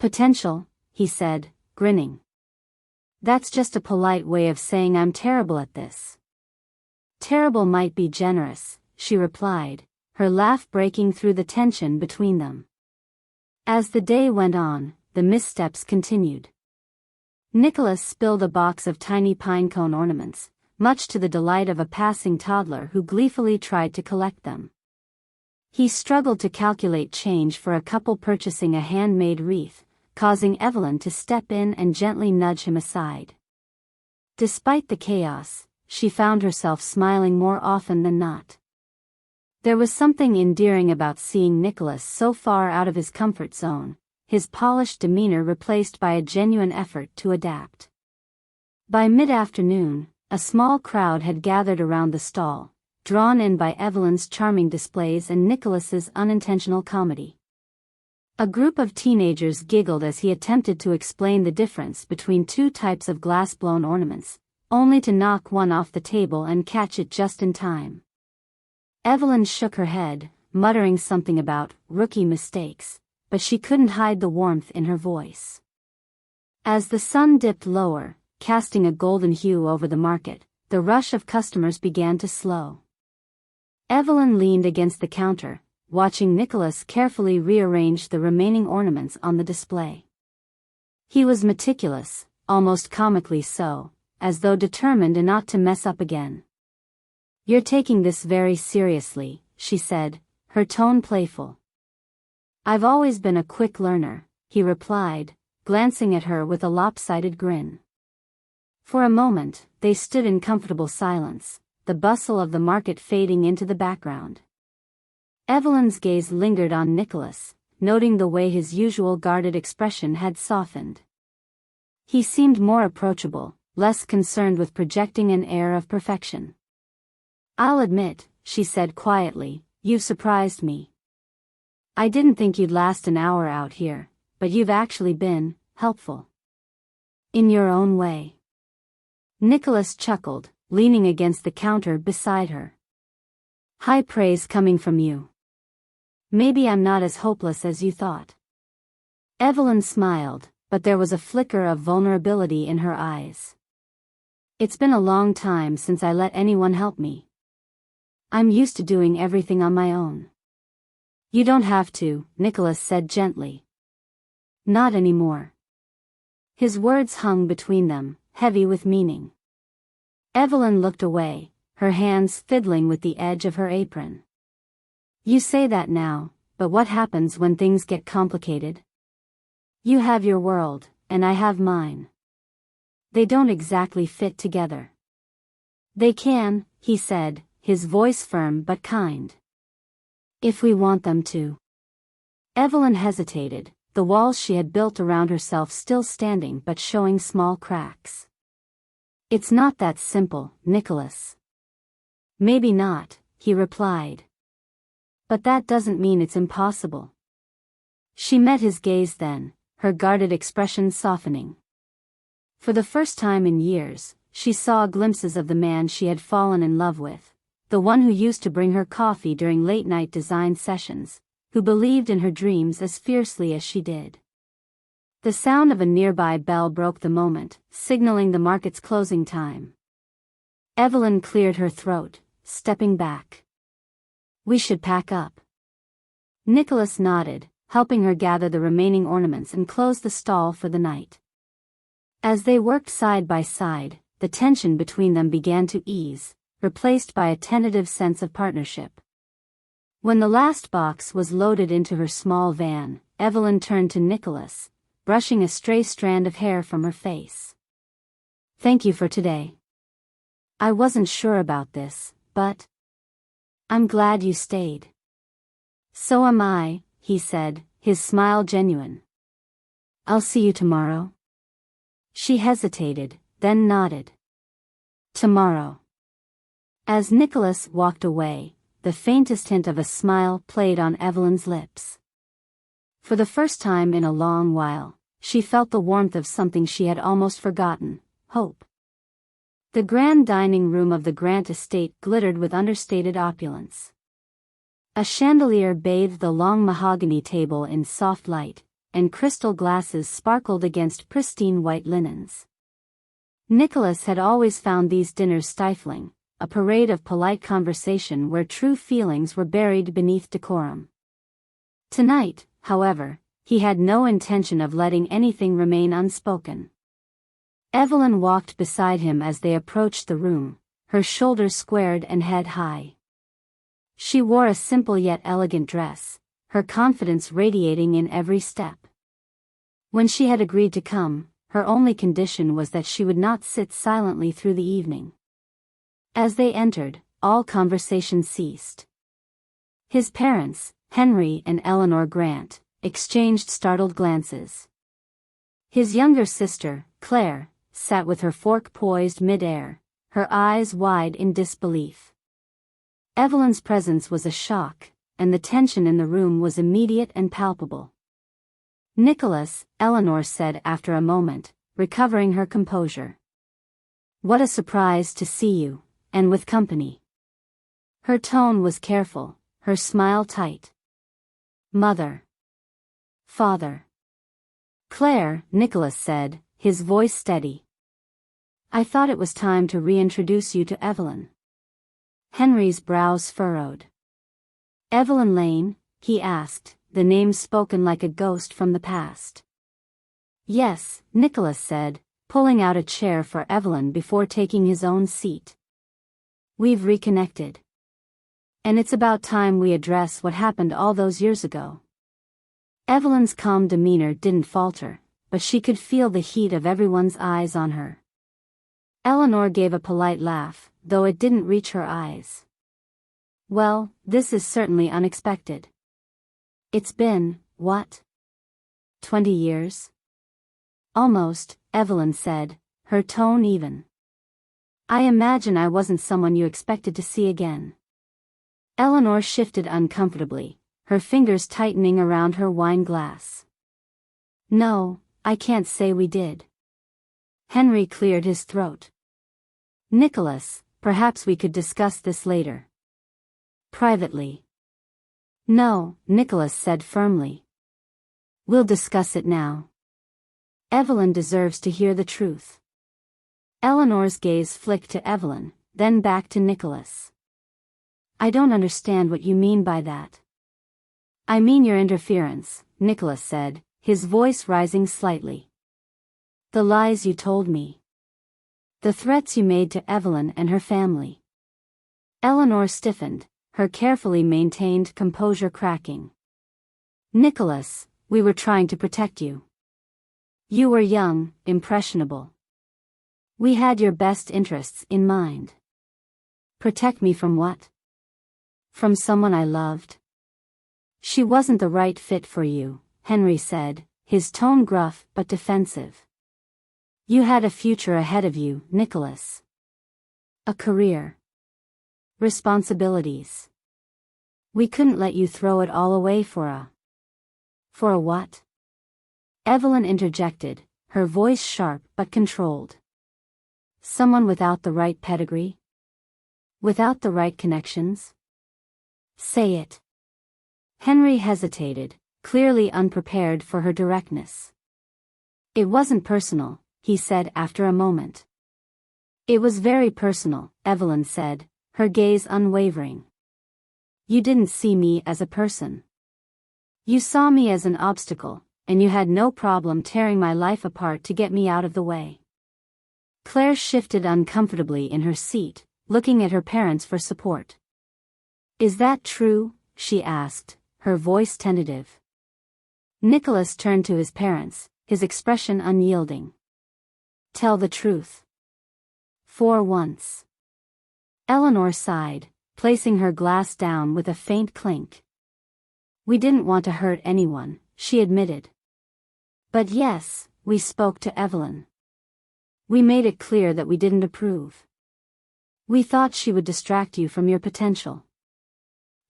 "Potential," he said, grinning. "That's just a polite way of saying I'm terrible at this." "Terrible might be generous," she replied, her laugh breaking through the tension between them. As the day went on, the missteps continued. Nicholas spilled a box of tiny pinecone ornaments, much to the delight of a passing toddler who gleefully tried to collect them. He struggled to calculate change for a couple purchasing a handmade wreath, causing Evelyn to step in and gently nudge him aside. Despite the chaos, she found herself smiling more often than not. There was something endearing about seeing Nicholas so far out of his comfort zone, his polished demeanor replaced by a genuine effort to adapt. By mid-afternoon, a small crowd had gathered around the stall, drawn in by Evelyn's charming displays and Nicholas's unintentional comedy. A group of teenagers giggled as he attempted to explain the difference between two types of glass-blown ornaments, only to knock one off the table and catch it just in time. Evelyn shook her head, muttering something about rookie mistakes, but she couldn't hide the warmth in her voice. As the sun dipped lower, casting a golden hue over the market, the rush of customers began to slow. Evelyn leaned against the counter, watching Nicholas carefully rearrange the remaining ornaments on the display. He was meticulous, almost comically so, as though determined not to mess up again. "You're taking this very seriously," she said, her tone playful. "I've always been a quick learner," he replied, glancing at her with a lopsided grin. For a moment, they stood in comfortable silence, the bustle of the market fading into the background. Evelyn's gaze lingered on Nicholas, noting the way his usual guarded expression had softened. He seemed more approachable, less concerned with projecting an air of perfection. "I'll admit," she said quietly, "you've surprised me. I didn't think you'd last an hour out here, but you've actually been helpful. In your own way." Nicholas chuckled, leaning against the counter beside her. "High praise coming from you. Maybe I'm not as hopeless as you thought." Evelyn smiled, but there was a flicker of vulnerability in her eyes. "It's been a long time since I let anyone help me. I'm used to doing everything on my own." "You don't have to," Nicholas said gently. "Not anymore." His words hung between them, heavy with meaning. Evelyn looked away, her hands fiddling with the edge of her apron. "You say that now, but what happens when things get complicated? You have your world, and I have mine. They don't exactly fit together." "They can," he said, his voice firm but kind. "If we want them to." Evelyn hesitated, the walls she had built around herself still standing but showing small cracks. "It's not that simple, Nicholas." "Maybe not," he replied. "But that doesn't mean it's impossible." She met his gaze then, her guarded expression softening. For the first time in years, she saw glimpses of the man she had fallen in love with, the one who used to bring her coffee during late-night design sessions, who believed in her dreams as fiercely as she did. The sound of a nearby bell broke the moment, signaling the market's closing time. Evelyn cleared her throat, stepping back. "We should pack up." Nicholas nodded, helping her gather the remaining ornaments and close the stall for the night. As they worked side by side, the tension between them began to ease, replaced by a tentative sense of partnership. When the last box was loaded into her small van, Evelyn turned to Nicholas, brushing a stray strand of hair from her face. "Thank you for today. I wasn't sure about this, but I'm glad you stayed." "So am I," he said, his smile genuine. "I'll see you tomorrow." She hesitated, then nodded. "Tomorrow." As Nicholas walked away, the faintest hint of a smile played on Evelyn's lips. For the first time in a long while, she felt the warmth of something she had almost forgotten: hope. The grand dining room of the Grant estate glittered with understated opulence. A chandelier bathed the long mahogany table in soft light, and crystal glasses sparkled against pristine white linens. Nicholas had always found these dinners stifling, a parade of polite conversation where true feelings were buried beneath decorum. Tonight, however, he had no intention of letting anything remain unspoken. Evelyn walked beside him as they approached the room, her shoulders squared and head high. She wore a simple yet elegant dress, her confidence radiating in every step. When she had agreed to come, her only condition was that she would not sit silently through the evening. As they entered, all conversation ceased. His parents, Henry and Eleanor Grant, exchanged startled glances. His younger sister, Claire, sat with her fork poised mid-air, her eyes wide in disbelief. Evelyn's presence was a shock, and the tension in the room was immediate and palpable. "Nicholas," Eleanor said after a moment, recovering her composure. "What a surprise to see you, and with company." Her tone was careful, her smile tight. "Mother. Father." "Claire," Nicholas said, his voice steady. "I thought it was time to reintroduce you to Evelyn." Henry's brows furrowed. "Evelyn Lane?" he asked, the name spoken like a ghost from the past. "Yes," Nicholas said, pulling out a chair for Evelyn before taking his own seat. "We've reconnected. And it's about time we address what happened all those years ago." Evelyn's calm demeanor didn't falter, but she could feel the heat of everyone's eyes on her. Eleanor gave a polite laugh, though it didn't reach her eyes. "Well, this is certainly unexpected. It's been, what? 20 years? "Almost," Evelyn said, her tone even. "I imagine I wasn't someone you expected to see again." Eleanor shifted uncomfortably, her fingers tightening around her wine glass. "No, I can't say we did." Henry cleared his throat. "Nicholas, perhaps we could discuss this later. Privately." "No," Nicholas said firmly. "We'll discuss it now. Evelyn deserves to hear the truth." Eleanor's gaze flicked to Evelyn, then back to Nicholas. "I don't understand what you mean by that." "I mean your interference," Nicholas said, his voice rising slightly. "The lies you told me. The threats you made to Evelyn and her family." Eleanor stiffened, her carefully maintained composure cracking. "Nicholas, we were trying to protect you. You were young, impressionable. We had your best interests in mind." "Protect me from what?" "From someone I loved." "She wasn't the right fit for you," Henry said, his tone gruff but defensive. "You had a future ahead of you, Nicholas. A career. Responsibilities. We couldn't let you throw it all away for a..." "For a what?" Evelyn interjected, her voice sharp but controlled. "Someone without the right pedigree? Without the right connections?" "Say it." Henry hesitated, clearly unprepared for her directness. "It wasn't personal," he said after a moment. "It was very personal," Evelyn said, her gaze unwavering. "You didn't see me as a person. You saw me as an obstacle, and you had no problem tearing my life apart to get me out of the way." Claire shifted uncomfortably in her seat, looking at her parents for support. "Is that true?" she asked, her voice tentative. Nicholas turned to his parents, his expression unyielding. "Tell the truth. For once." Eleanor sighed, placing her glass down with a faint clink. "We didn't want to hurt anyone," she admitted. "But yes, we spoke to Evelyn. We made it clear that we didn't approve. We thought she would distract you from your potential."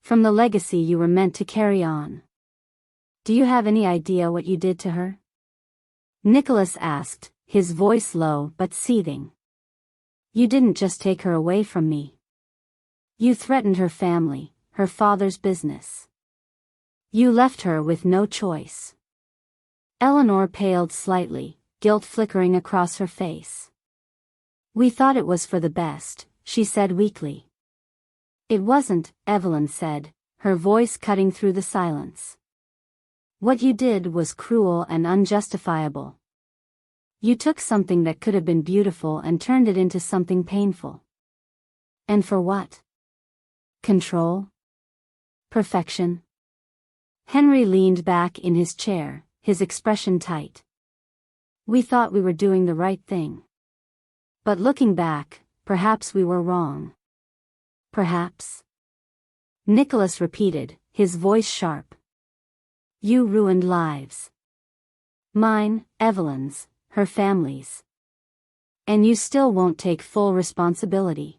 From the legacy you were meant to carry on. Do you have any idea what you did to her? Nicholas asked, his voice low but seething. You didn't just take her away from me. You threatened her family, her father's business. You left her with no choice. Eleanor paled slightly, guilt flickering across her face. We thought it was for the best, she said weakly. It wasn't, Evelyn said, her voice cutting through the silence. What you did was cruel and unjustifiable. You took something that could have been beautiful and turned it into something painful. And for what? Control? Perfection? Henry leaned back in his chair, his expression tight. We thought we were doing the right thing. But looking back, perhaps we were wrong. Perhaps. Nicholas repeated, his voice sharp. You ruined lives. Mine, Evelyn's, her family's. And you still won't take full responsibility.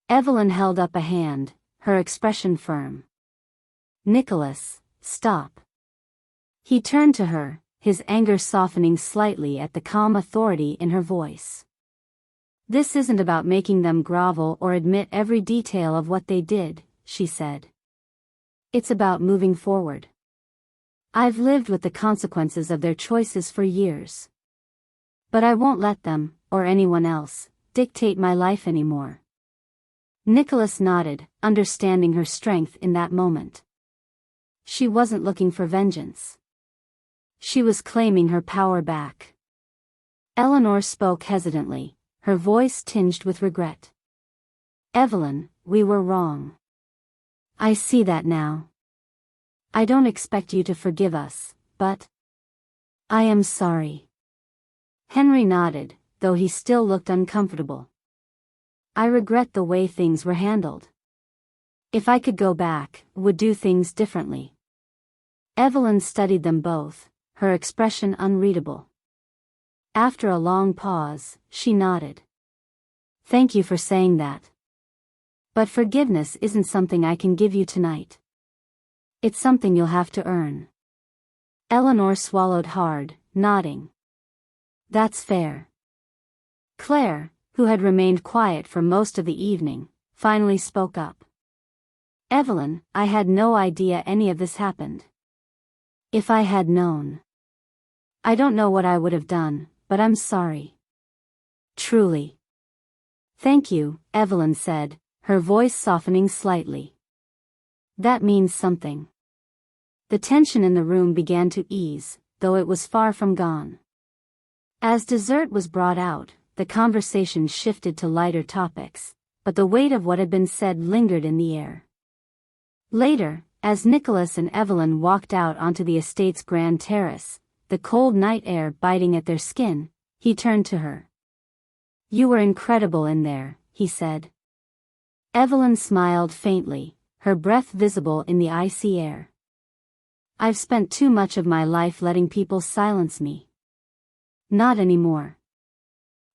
Evelyn held up a hand, her expression firm. Nicholas, stop. He turned to her, his anger softening slightly at the calm authority in her voice. This isn't about making them grovel or admit every detail of what they did, she said. It's about moving forward. I've lived with the consequences of their choices for years. But I won't let them, or anyone else, dictate my life anymore. Nicholas nodded, understanding her strength in that moment. She wasn't looking for vengeance. She was claiming her power back. Eleanor spoke hesitantly, her voice tinged with regret. Evelyn, we were wrong. I see that now. I don't expect you to forgive us, but I am sorry. Henry nodded, though he still looked uncomfortable. I regret the way things were handled. If I could go back, would do things differently. Evelyn studied them both, her expression unreadable. After a long pause, she nodded. Thank you for saying that. But forgiveness isn't something I can give you tonight. It's something you'll have to earn. Eleanor swallowed hard, nodding. That's fair. Claire, who had remained quiet for most of the evening, finally spoke up. Evelyn, I had no idea any of this happened. If I had known. I don't know what I would have done, but I'm sorry. Truly. Thank you, Evelyn said, her voice softening slightly. That means something. The tension in the room began to ease, though it was far from gone. As dessert was brought out, the conversation shifted to lighter topics, but the weight of what had been said lingered in the air. Later, as Nicholas and Evelyn walked out onto the estate's grand terrace, the cold night air biting at their skin, he turned to her. You were incredible in there, he said. Evelyn smiled faintly, her breath visible in the icy air. I've spent too much of my life letting people silence me. Not anymore.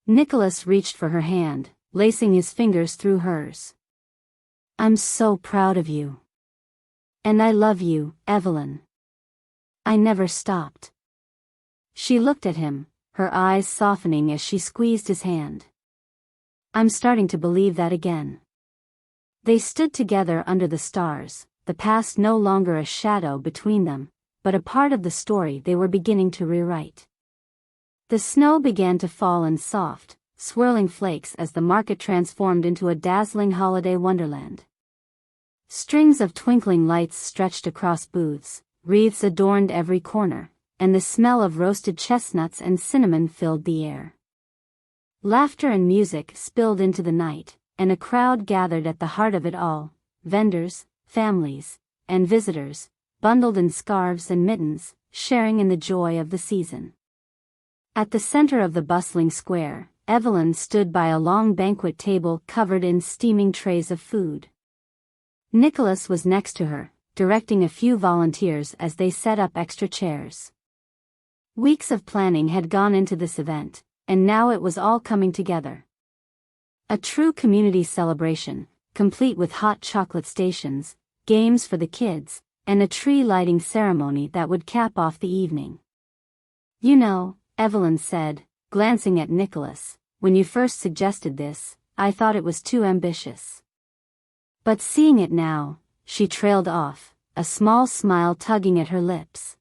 Nicholas reached for her hand, lacing his fingers through hers. I'm so proud of you. And I love you, Evelyn. I never stopped. She looked at him, her eyes softening as she squeezed his hand. I'm starting to believe that again. They stood together under the stars, the past no longer a shadow between them, but a part of the story they were beginning to rewrite. The snow began to fall in soft, swirling flakes as the market transformed into a dazzling holiday wonderland. Strings of twinkling lights stretched across booths, wreaths adorned every corner, and the smell of roasted chestnuts and cinnamon filled the air. Laughter and music spilled into the night, and a crowd gathered at the heart of it all, vendors, families, and visitors, bundled in scarves and mittens, sharing in the joy of the season. At the center of the bustling square, Evelyn stood by a long banquet table covered in steaming trays of food. Nicholas was next to her, directing a few volunteers as they set up extra chairs. Weeks of planning had gone into this event, and now it was all coming together. A true community celebration, complete with hot chocolate stations, games for the kids, and a tree lighting ceremony that would cap off the evening. "You know," Evelyn said, glancing at Nicholas, "when you first suggested this, I thought it was too ambitious. But seeing it now," she trailed off, a small smile tugging at her lips.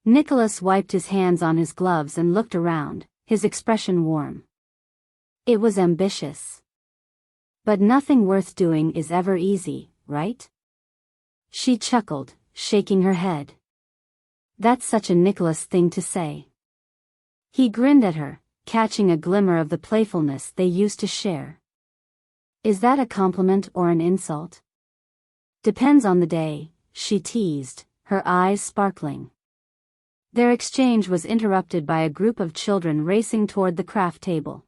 Nicholas wiped his hands on his gloves and looked around, his expression warm. "It was ambitious. But nothing worth doing is ever easy, right?" She chuckled, shaking her head. "That's such a Nicholas thing to say." He grinned at her, catching a glimmer of the playfulness they used to share. "Is that a compliment or an insult?" "Depends on the day," she teased, her eyes sparkling. Their exchange was interrupted by a group of children racing toward the craft table.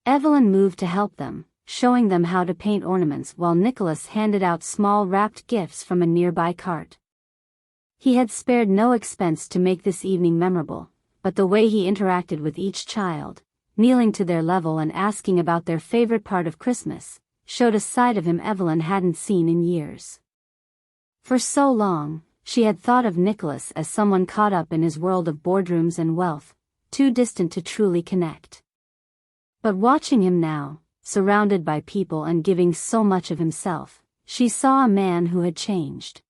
Evelyn moved to help them, showing them how to paint ornaments while Nicholas handed out small wrapped gifts from a nearby cart. He had spared no expense to make this evening memorable, but the way he interacted with each child, kneeling to their level and asking about their favorite part of Christmas, showed a side of him Evelyn hadn't seen in years. For so long, she had thought of Nicholas as someone caught up in his world of boardrooms and wealth, too distant to truly connect. But watching him now, surrounded by people and giving so much of himself, she saw a man who had changed.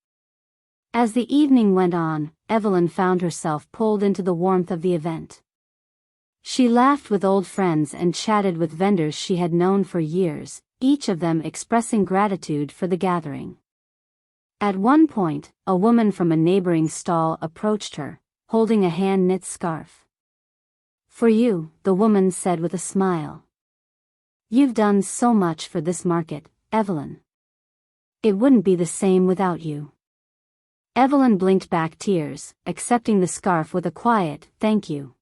As the evening went on, Evelyn found herself pulled into the warmth of the event. She laughed with old friends and chatted with vendors she had known for years, each of them expressing gratitude for the gathering. At one point, a woman from a neighboring stall approached her, holding a hand-knit scarf. "For you," the woman said with a smile. "You've done so much for this market, Evelyn. It wouldn't be the same without you." Evelyn blinked back tears, accepting the scarf with a quiet, "Thank you."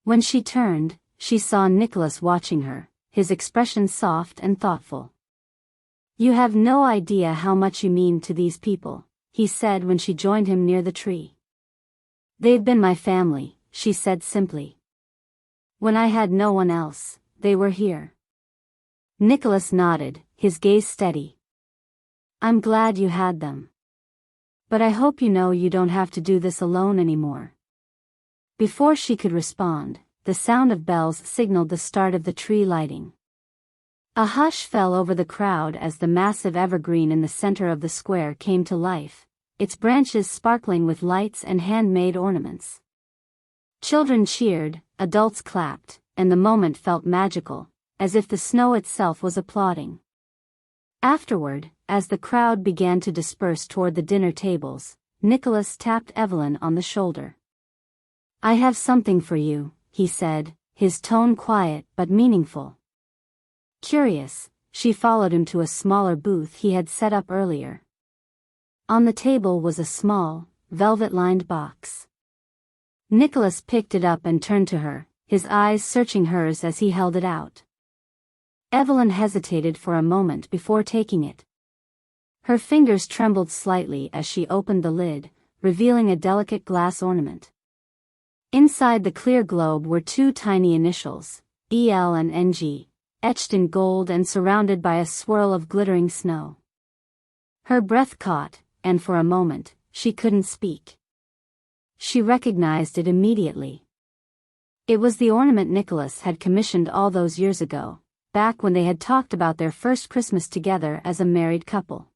When she turned, she saw Nicholas watching her, his expression soft and thoughtful. "You have no idea how much you mean to these people," he said when she joined him near the tree. "They've been my family," she said simply. "When I had no one else, they were here." Nicholas nodded, his gaze steady. "I'm glad you had them. But I hope you know you don't have to do this alone anymore." Before she could respond, the sound of bells signaled the start of the tree lighting. A hush fell over the crowd as the massive evergreen in the center of the square came to life, its branches sparkling with lights and handmade ornaments. Children cheered, adults clapped, and the moment felt magical, as if the snow itself was applauding. Afterward, as the crowd began to disperse toward the dinner tables, Nicholas tapped Evelyn on the shoulder. "I have something for you," he said, his tone quiet but meaningful. Curious, she followed him to a smaller booth he had set up earlier. On the table was a small, velvet-lined box. Nicholas picked it up and turned to her, his eyes searching hers as he held it out. Evelyn hesitated for a moment before taking it. Her fingers trembled slightly as she opened the lid, revealing a delicate glass ornament. Inside the clear globe were two tiny initials, EL and NG, etched in gold and surrounded by a swirl of glittering snow. Her breath caught, and for a moment, she couldn't speak. She recognized it immediately. It was the ornament Nicholas had commissioned all those years ago, back when they had talked about their first Christmas together as a married couple.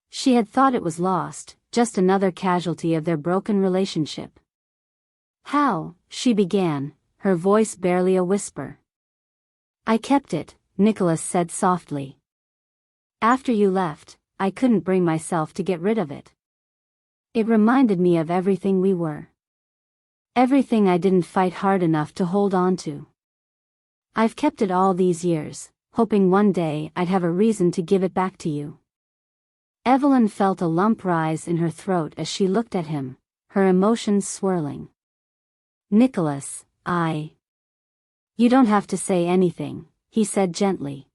She had thought it was lost, just another casualty of their broken relationship. "How?" she began, her voice barely a whisper. "I kept it," Nicholas said softly. "After you left, I couldn't bring myself to get rid of it. It reminded me of everything we were. Everything I didn't fight hard enough to hold on to. I've kept it all these years, hoping one day I'd have a reason to give it back to you." Evelyn felt a lump rise in her throat as she looked at him, her emotions swirling. "Nicholas, You don't have to say anything," he said gently.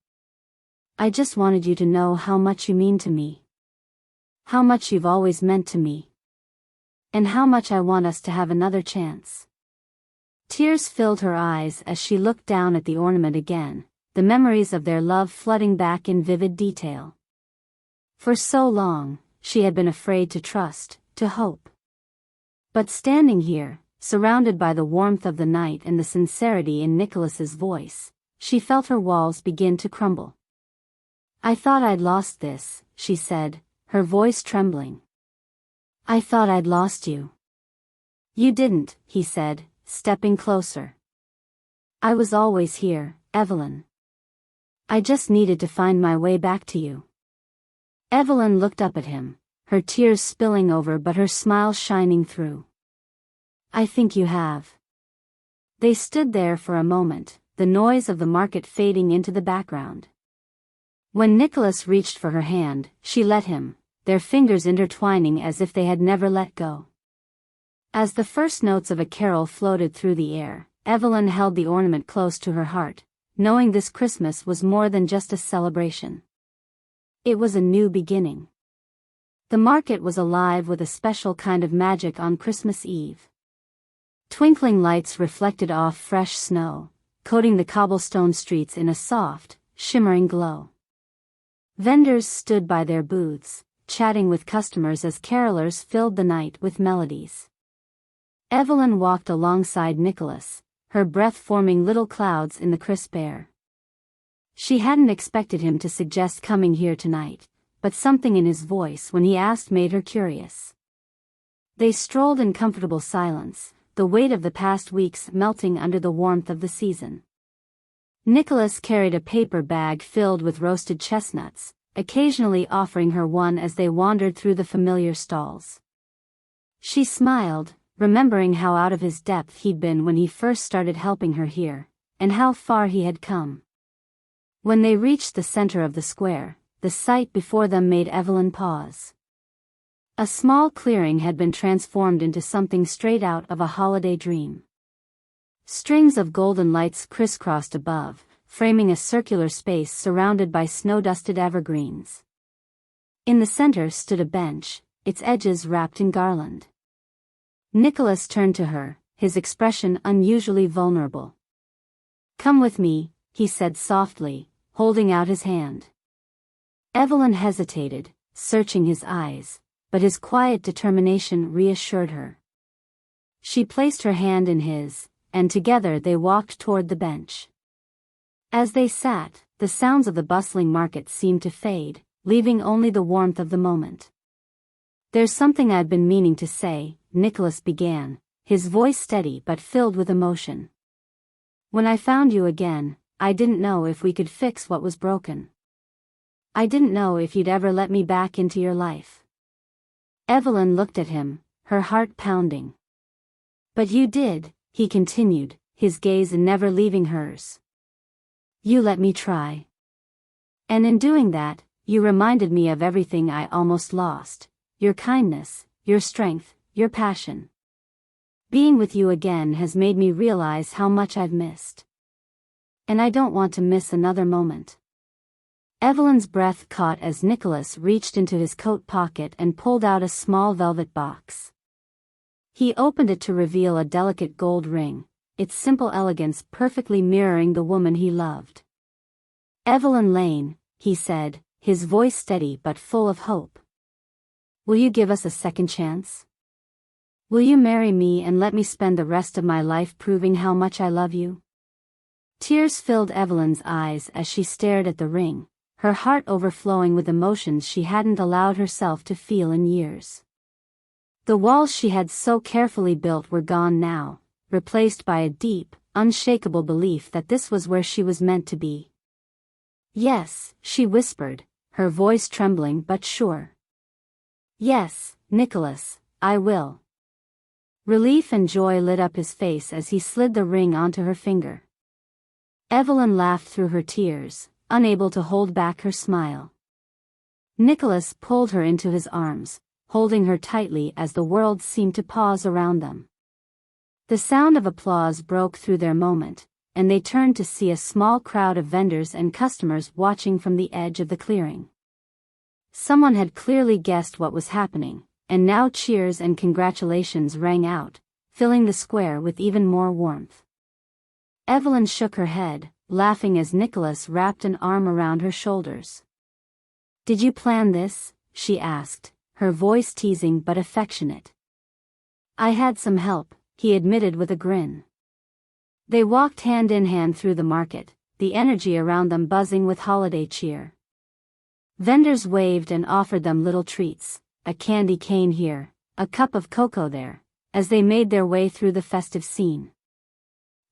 "I just wanted you to know how much you mean to me. How much you've always meant to me. And how much I want us to have another chance." Tears filled her eyes as she looked down at the ornament again, the memories of their love flooding back in vivid detail. For so long, she had been afraid to trust, to hope. But standing here, surrounded by the warmth of the night and the sincerity in Nicholas's voice, she felt her walls begin to crumble. "I thought I'd lost this," she said, her voice trembling. "I thought I'd lost you." "You didn't," he said, stepping closer. "I was always here, Evelyn. I just needed to find my way back to you." Evelyn looked up at him, her tears spilling over but her smile shining through. "I think you have." They stood there for a moment, the noise of the market fading into the background. When Nicholas reached for her hand, she let him, their fingers intertwining as if they had never let go. As the first notes of a carol floated through the air, Evelyn held the ornament close to her heart, knowing this Christmas was more than just a celebration. It was a new beginning. The market was alive with a special kind of magic on Christmas Eve. Twinkling lights reflected off fresh snow, coating the cobblestone streets in a soft, shimmering glow. Vendors stood by their booths, chatting with customers as carolers filled the night with melodies. Evelyn walked alongside Nicholas, her breath forming little clouds in the crisp air. She hadn't expected him to suggest coming here tonight, but something in his voice when he asked made her curious. They strolled in comfortable silence, the weight of the past weeks melting under the warmth of the season. Nicholas carried a paper bag filled with roasted chestnuts, occasionally offering her one as they wandered through the familiar stalls. She smiled, remembering how out of his depth he'd been when he first started helping her here, and how far he had come. When they reached the center of the square, the sight before them made Evelyn pause. A small clearing had been transformed into something straight out of a holiday dream. Strings of golden lights crisscrossed above, framing a circular space surrounded by snow-dusted evergreens. In the center stood a bench, its edges wrapped in garland. Nicholas turned to her, his expression unusually vulnerable. "Come with me," he said softly, holding out his hand. Evelyn hesitated, searching his eyes, but his quiet determination reassured her. She placed her hand in his, and together they walked toward the bench. As they sat, the sounds of the bustling market seemed to fade, leaving only the warmth of the moment. "There's something I've been meaning to say," Nicholas began, his voice steady but filled with emotion. "When I found you again, I didn't know if we could fix what was broken. I didn't know if you'd ever let me back into your life." Evelyn looked at him, her heart pounding. "But you did," he continued, his gaze never leaving hers. "You let me try. And in doing that, you reminded me of everything I almost lost, your kindness, your strength, your passion. Being with you again has made me realize how much I've missed. And I don't want to miss another moment." Evelyn's breath caught as Nicholas reached into his coat pocket and pulled out a small velvet box. He opened it to reveal a delicate gold ring, its simple elegance perfectly mirroring the woman he loved. "Evelyn Lane," he said, his voice steady but full of hope. "Will you give us a second chance? Will you marry me and let me spend the rest of my life proving how much I love you?" Tears filled Evelyn's eyes as she stared at the ring, her heart overflowing with emotions she hadn't allowed herself to feel in years. The walls she had so carefully built were gone now, replaced by a deep, unshakable belief that this was where she was meant to be. "Yes," she whispered, her voice trembling but sure. "Yes, Nicholas, I will." Relief and joy lit up his face as he slid the ring onto her finger. Evelyn laughed through her tears, unable to hold back her smile. Nicholas pulled her into his arms, holding her tightly as the world seemed to pause around them. The sound of applause broke through their moment, and they turned to see a small crowd of vendors and customers watching from the edge of the clearing. Someone had clearly guessed what was happening, and now cheers and congratulations rang out, filling the square with even more warmth. Evelyn shook her head, laughing as Nicholas wrapped an arm around her shoulders. "Did you plan this?" she asked, her voice teasing but affectionate. I had some help, he admitted with a grin. They walked hand in hand through the market, the energy around them buzzing with holiday cheer. Vendors waved and offered them little treats, a candy cane here, a cup of cocoa there, as they made their way through the festive scene.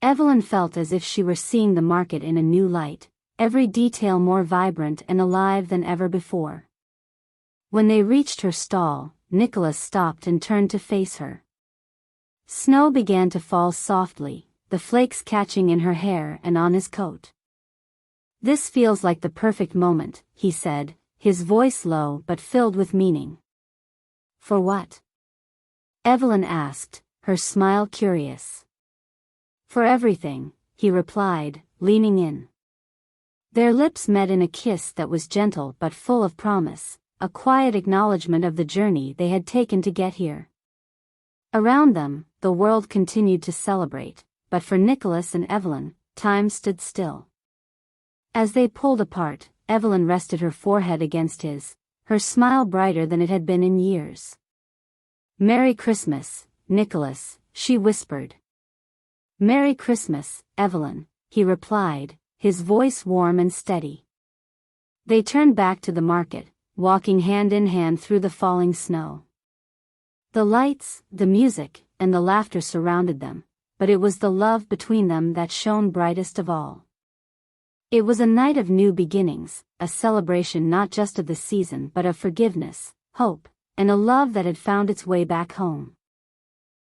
Evelyn felt as if she were seeing the market in a new light, every detail more vibrant and alive than ever before. When they reached her stall, Nicholas stopped and turned to face her. Snow began to fall softly, the flakes catching in her hair and on his coat. This feels like the perfect moment, he said, his voice low but filled with meaning. For what? Evelyn asked, her smile curious. For everything, he replied, leaning in. Their lips met in a kiss that was gentle but full of promise, a quiet acknowledgement of the journey they had taken to get here. Around them, the world continued to celebrate, but for Nicholas and Evelyn, time stood still. As they pulled apart, Evelyn rested her forehead against his, her smile brighter than it had been in years. Merry Christmas, Nicholas, she whispered. Merry Christmas, Evelyn, he replied, his voice warm and steady. They turned back to the market, walking hand in hand through the falling snow. The lights, the music, and the laughter surrounded them, but it was the love between them that shone brightest of all. It was a night of new beginnings, a celebration not just of the season but of forgiveness, hope, and a love that had found its way back home.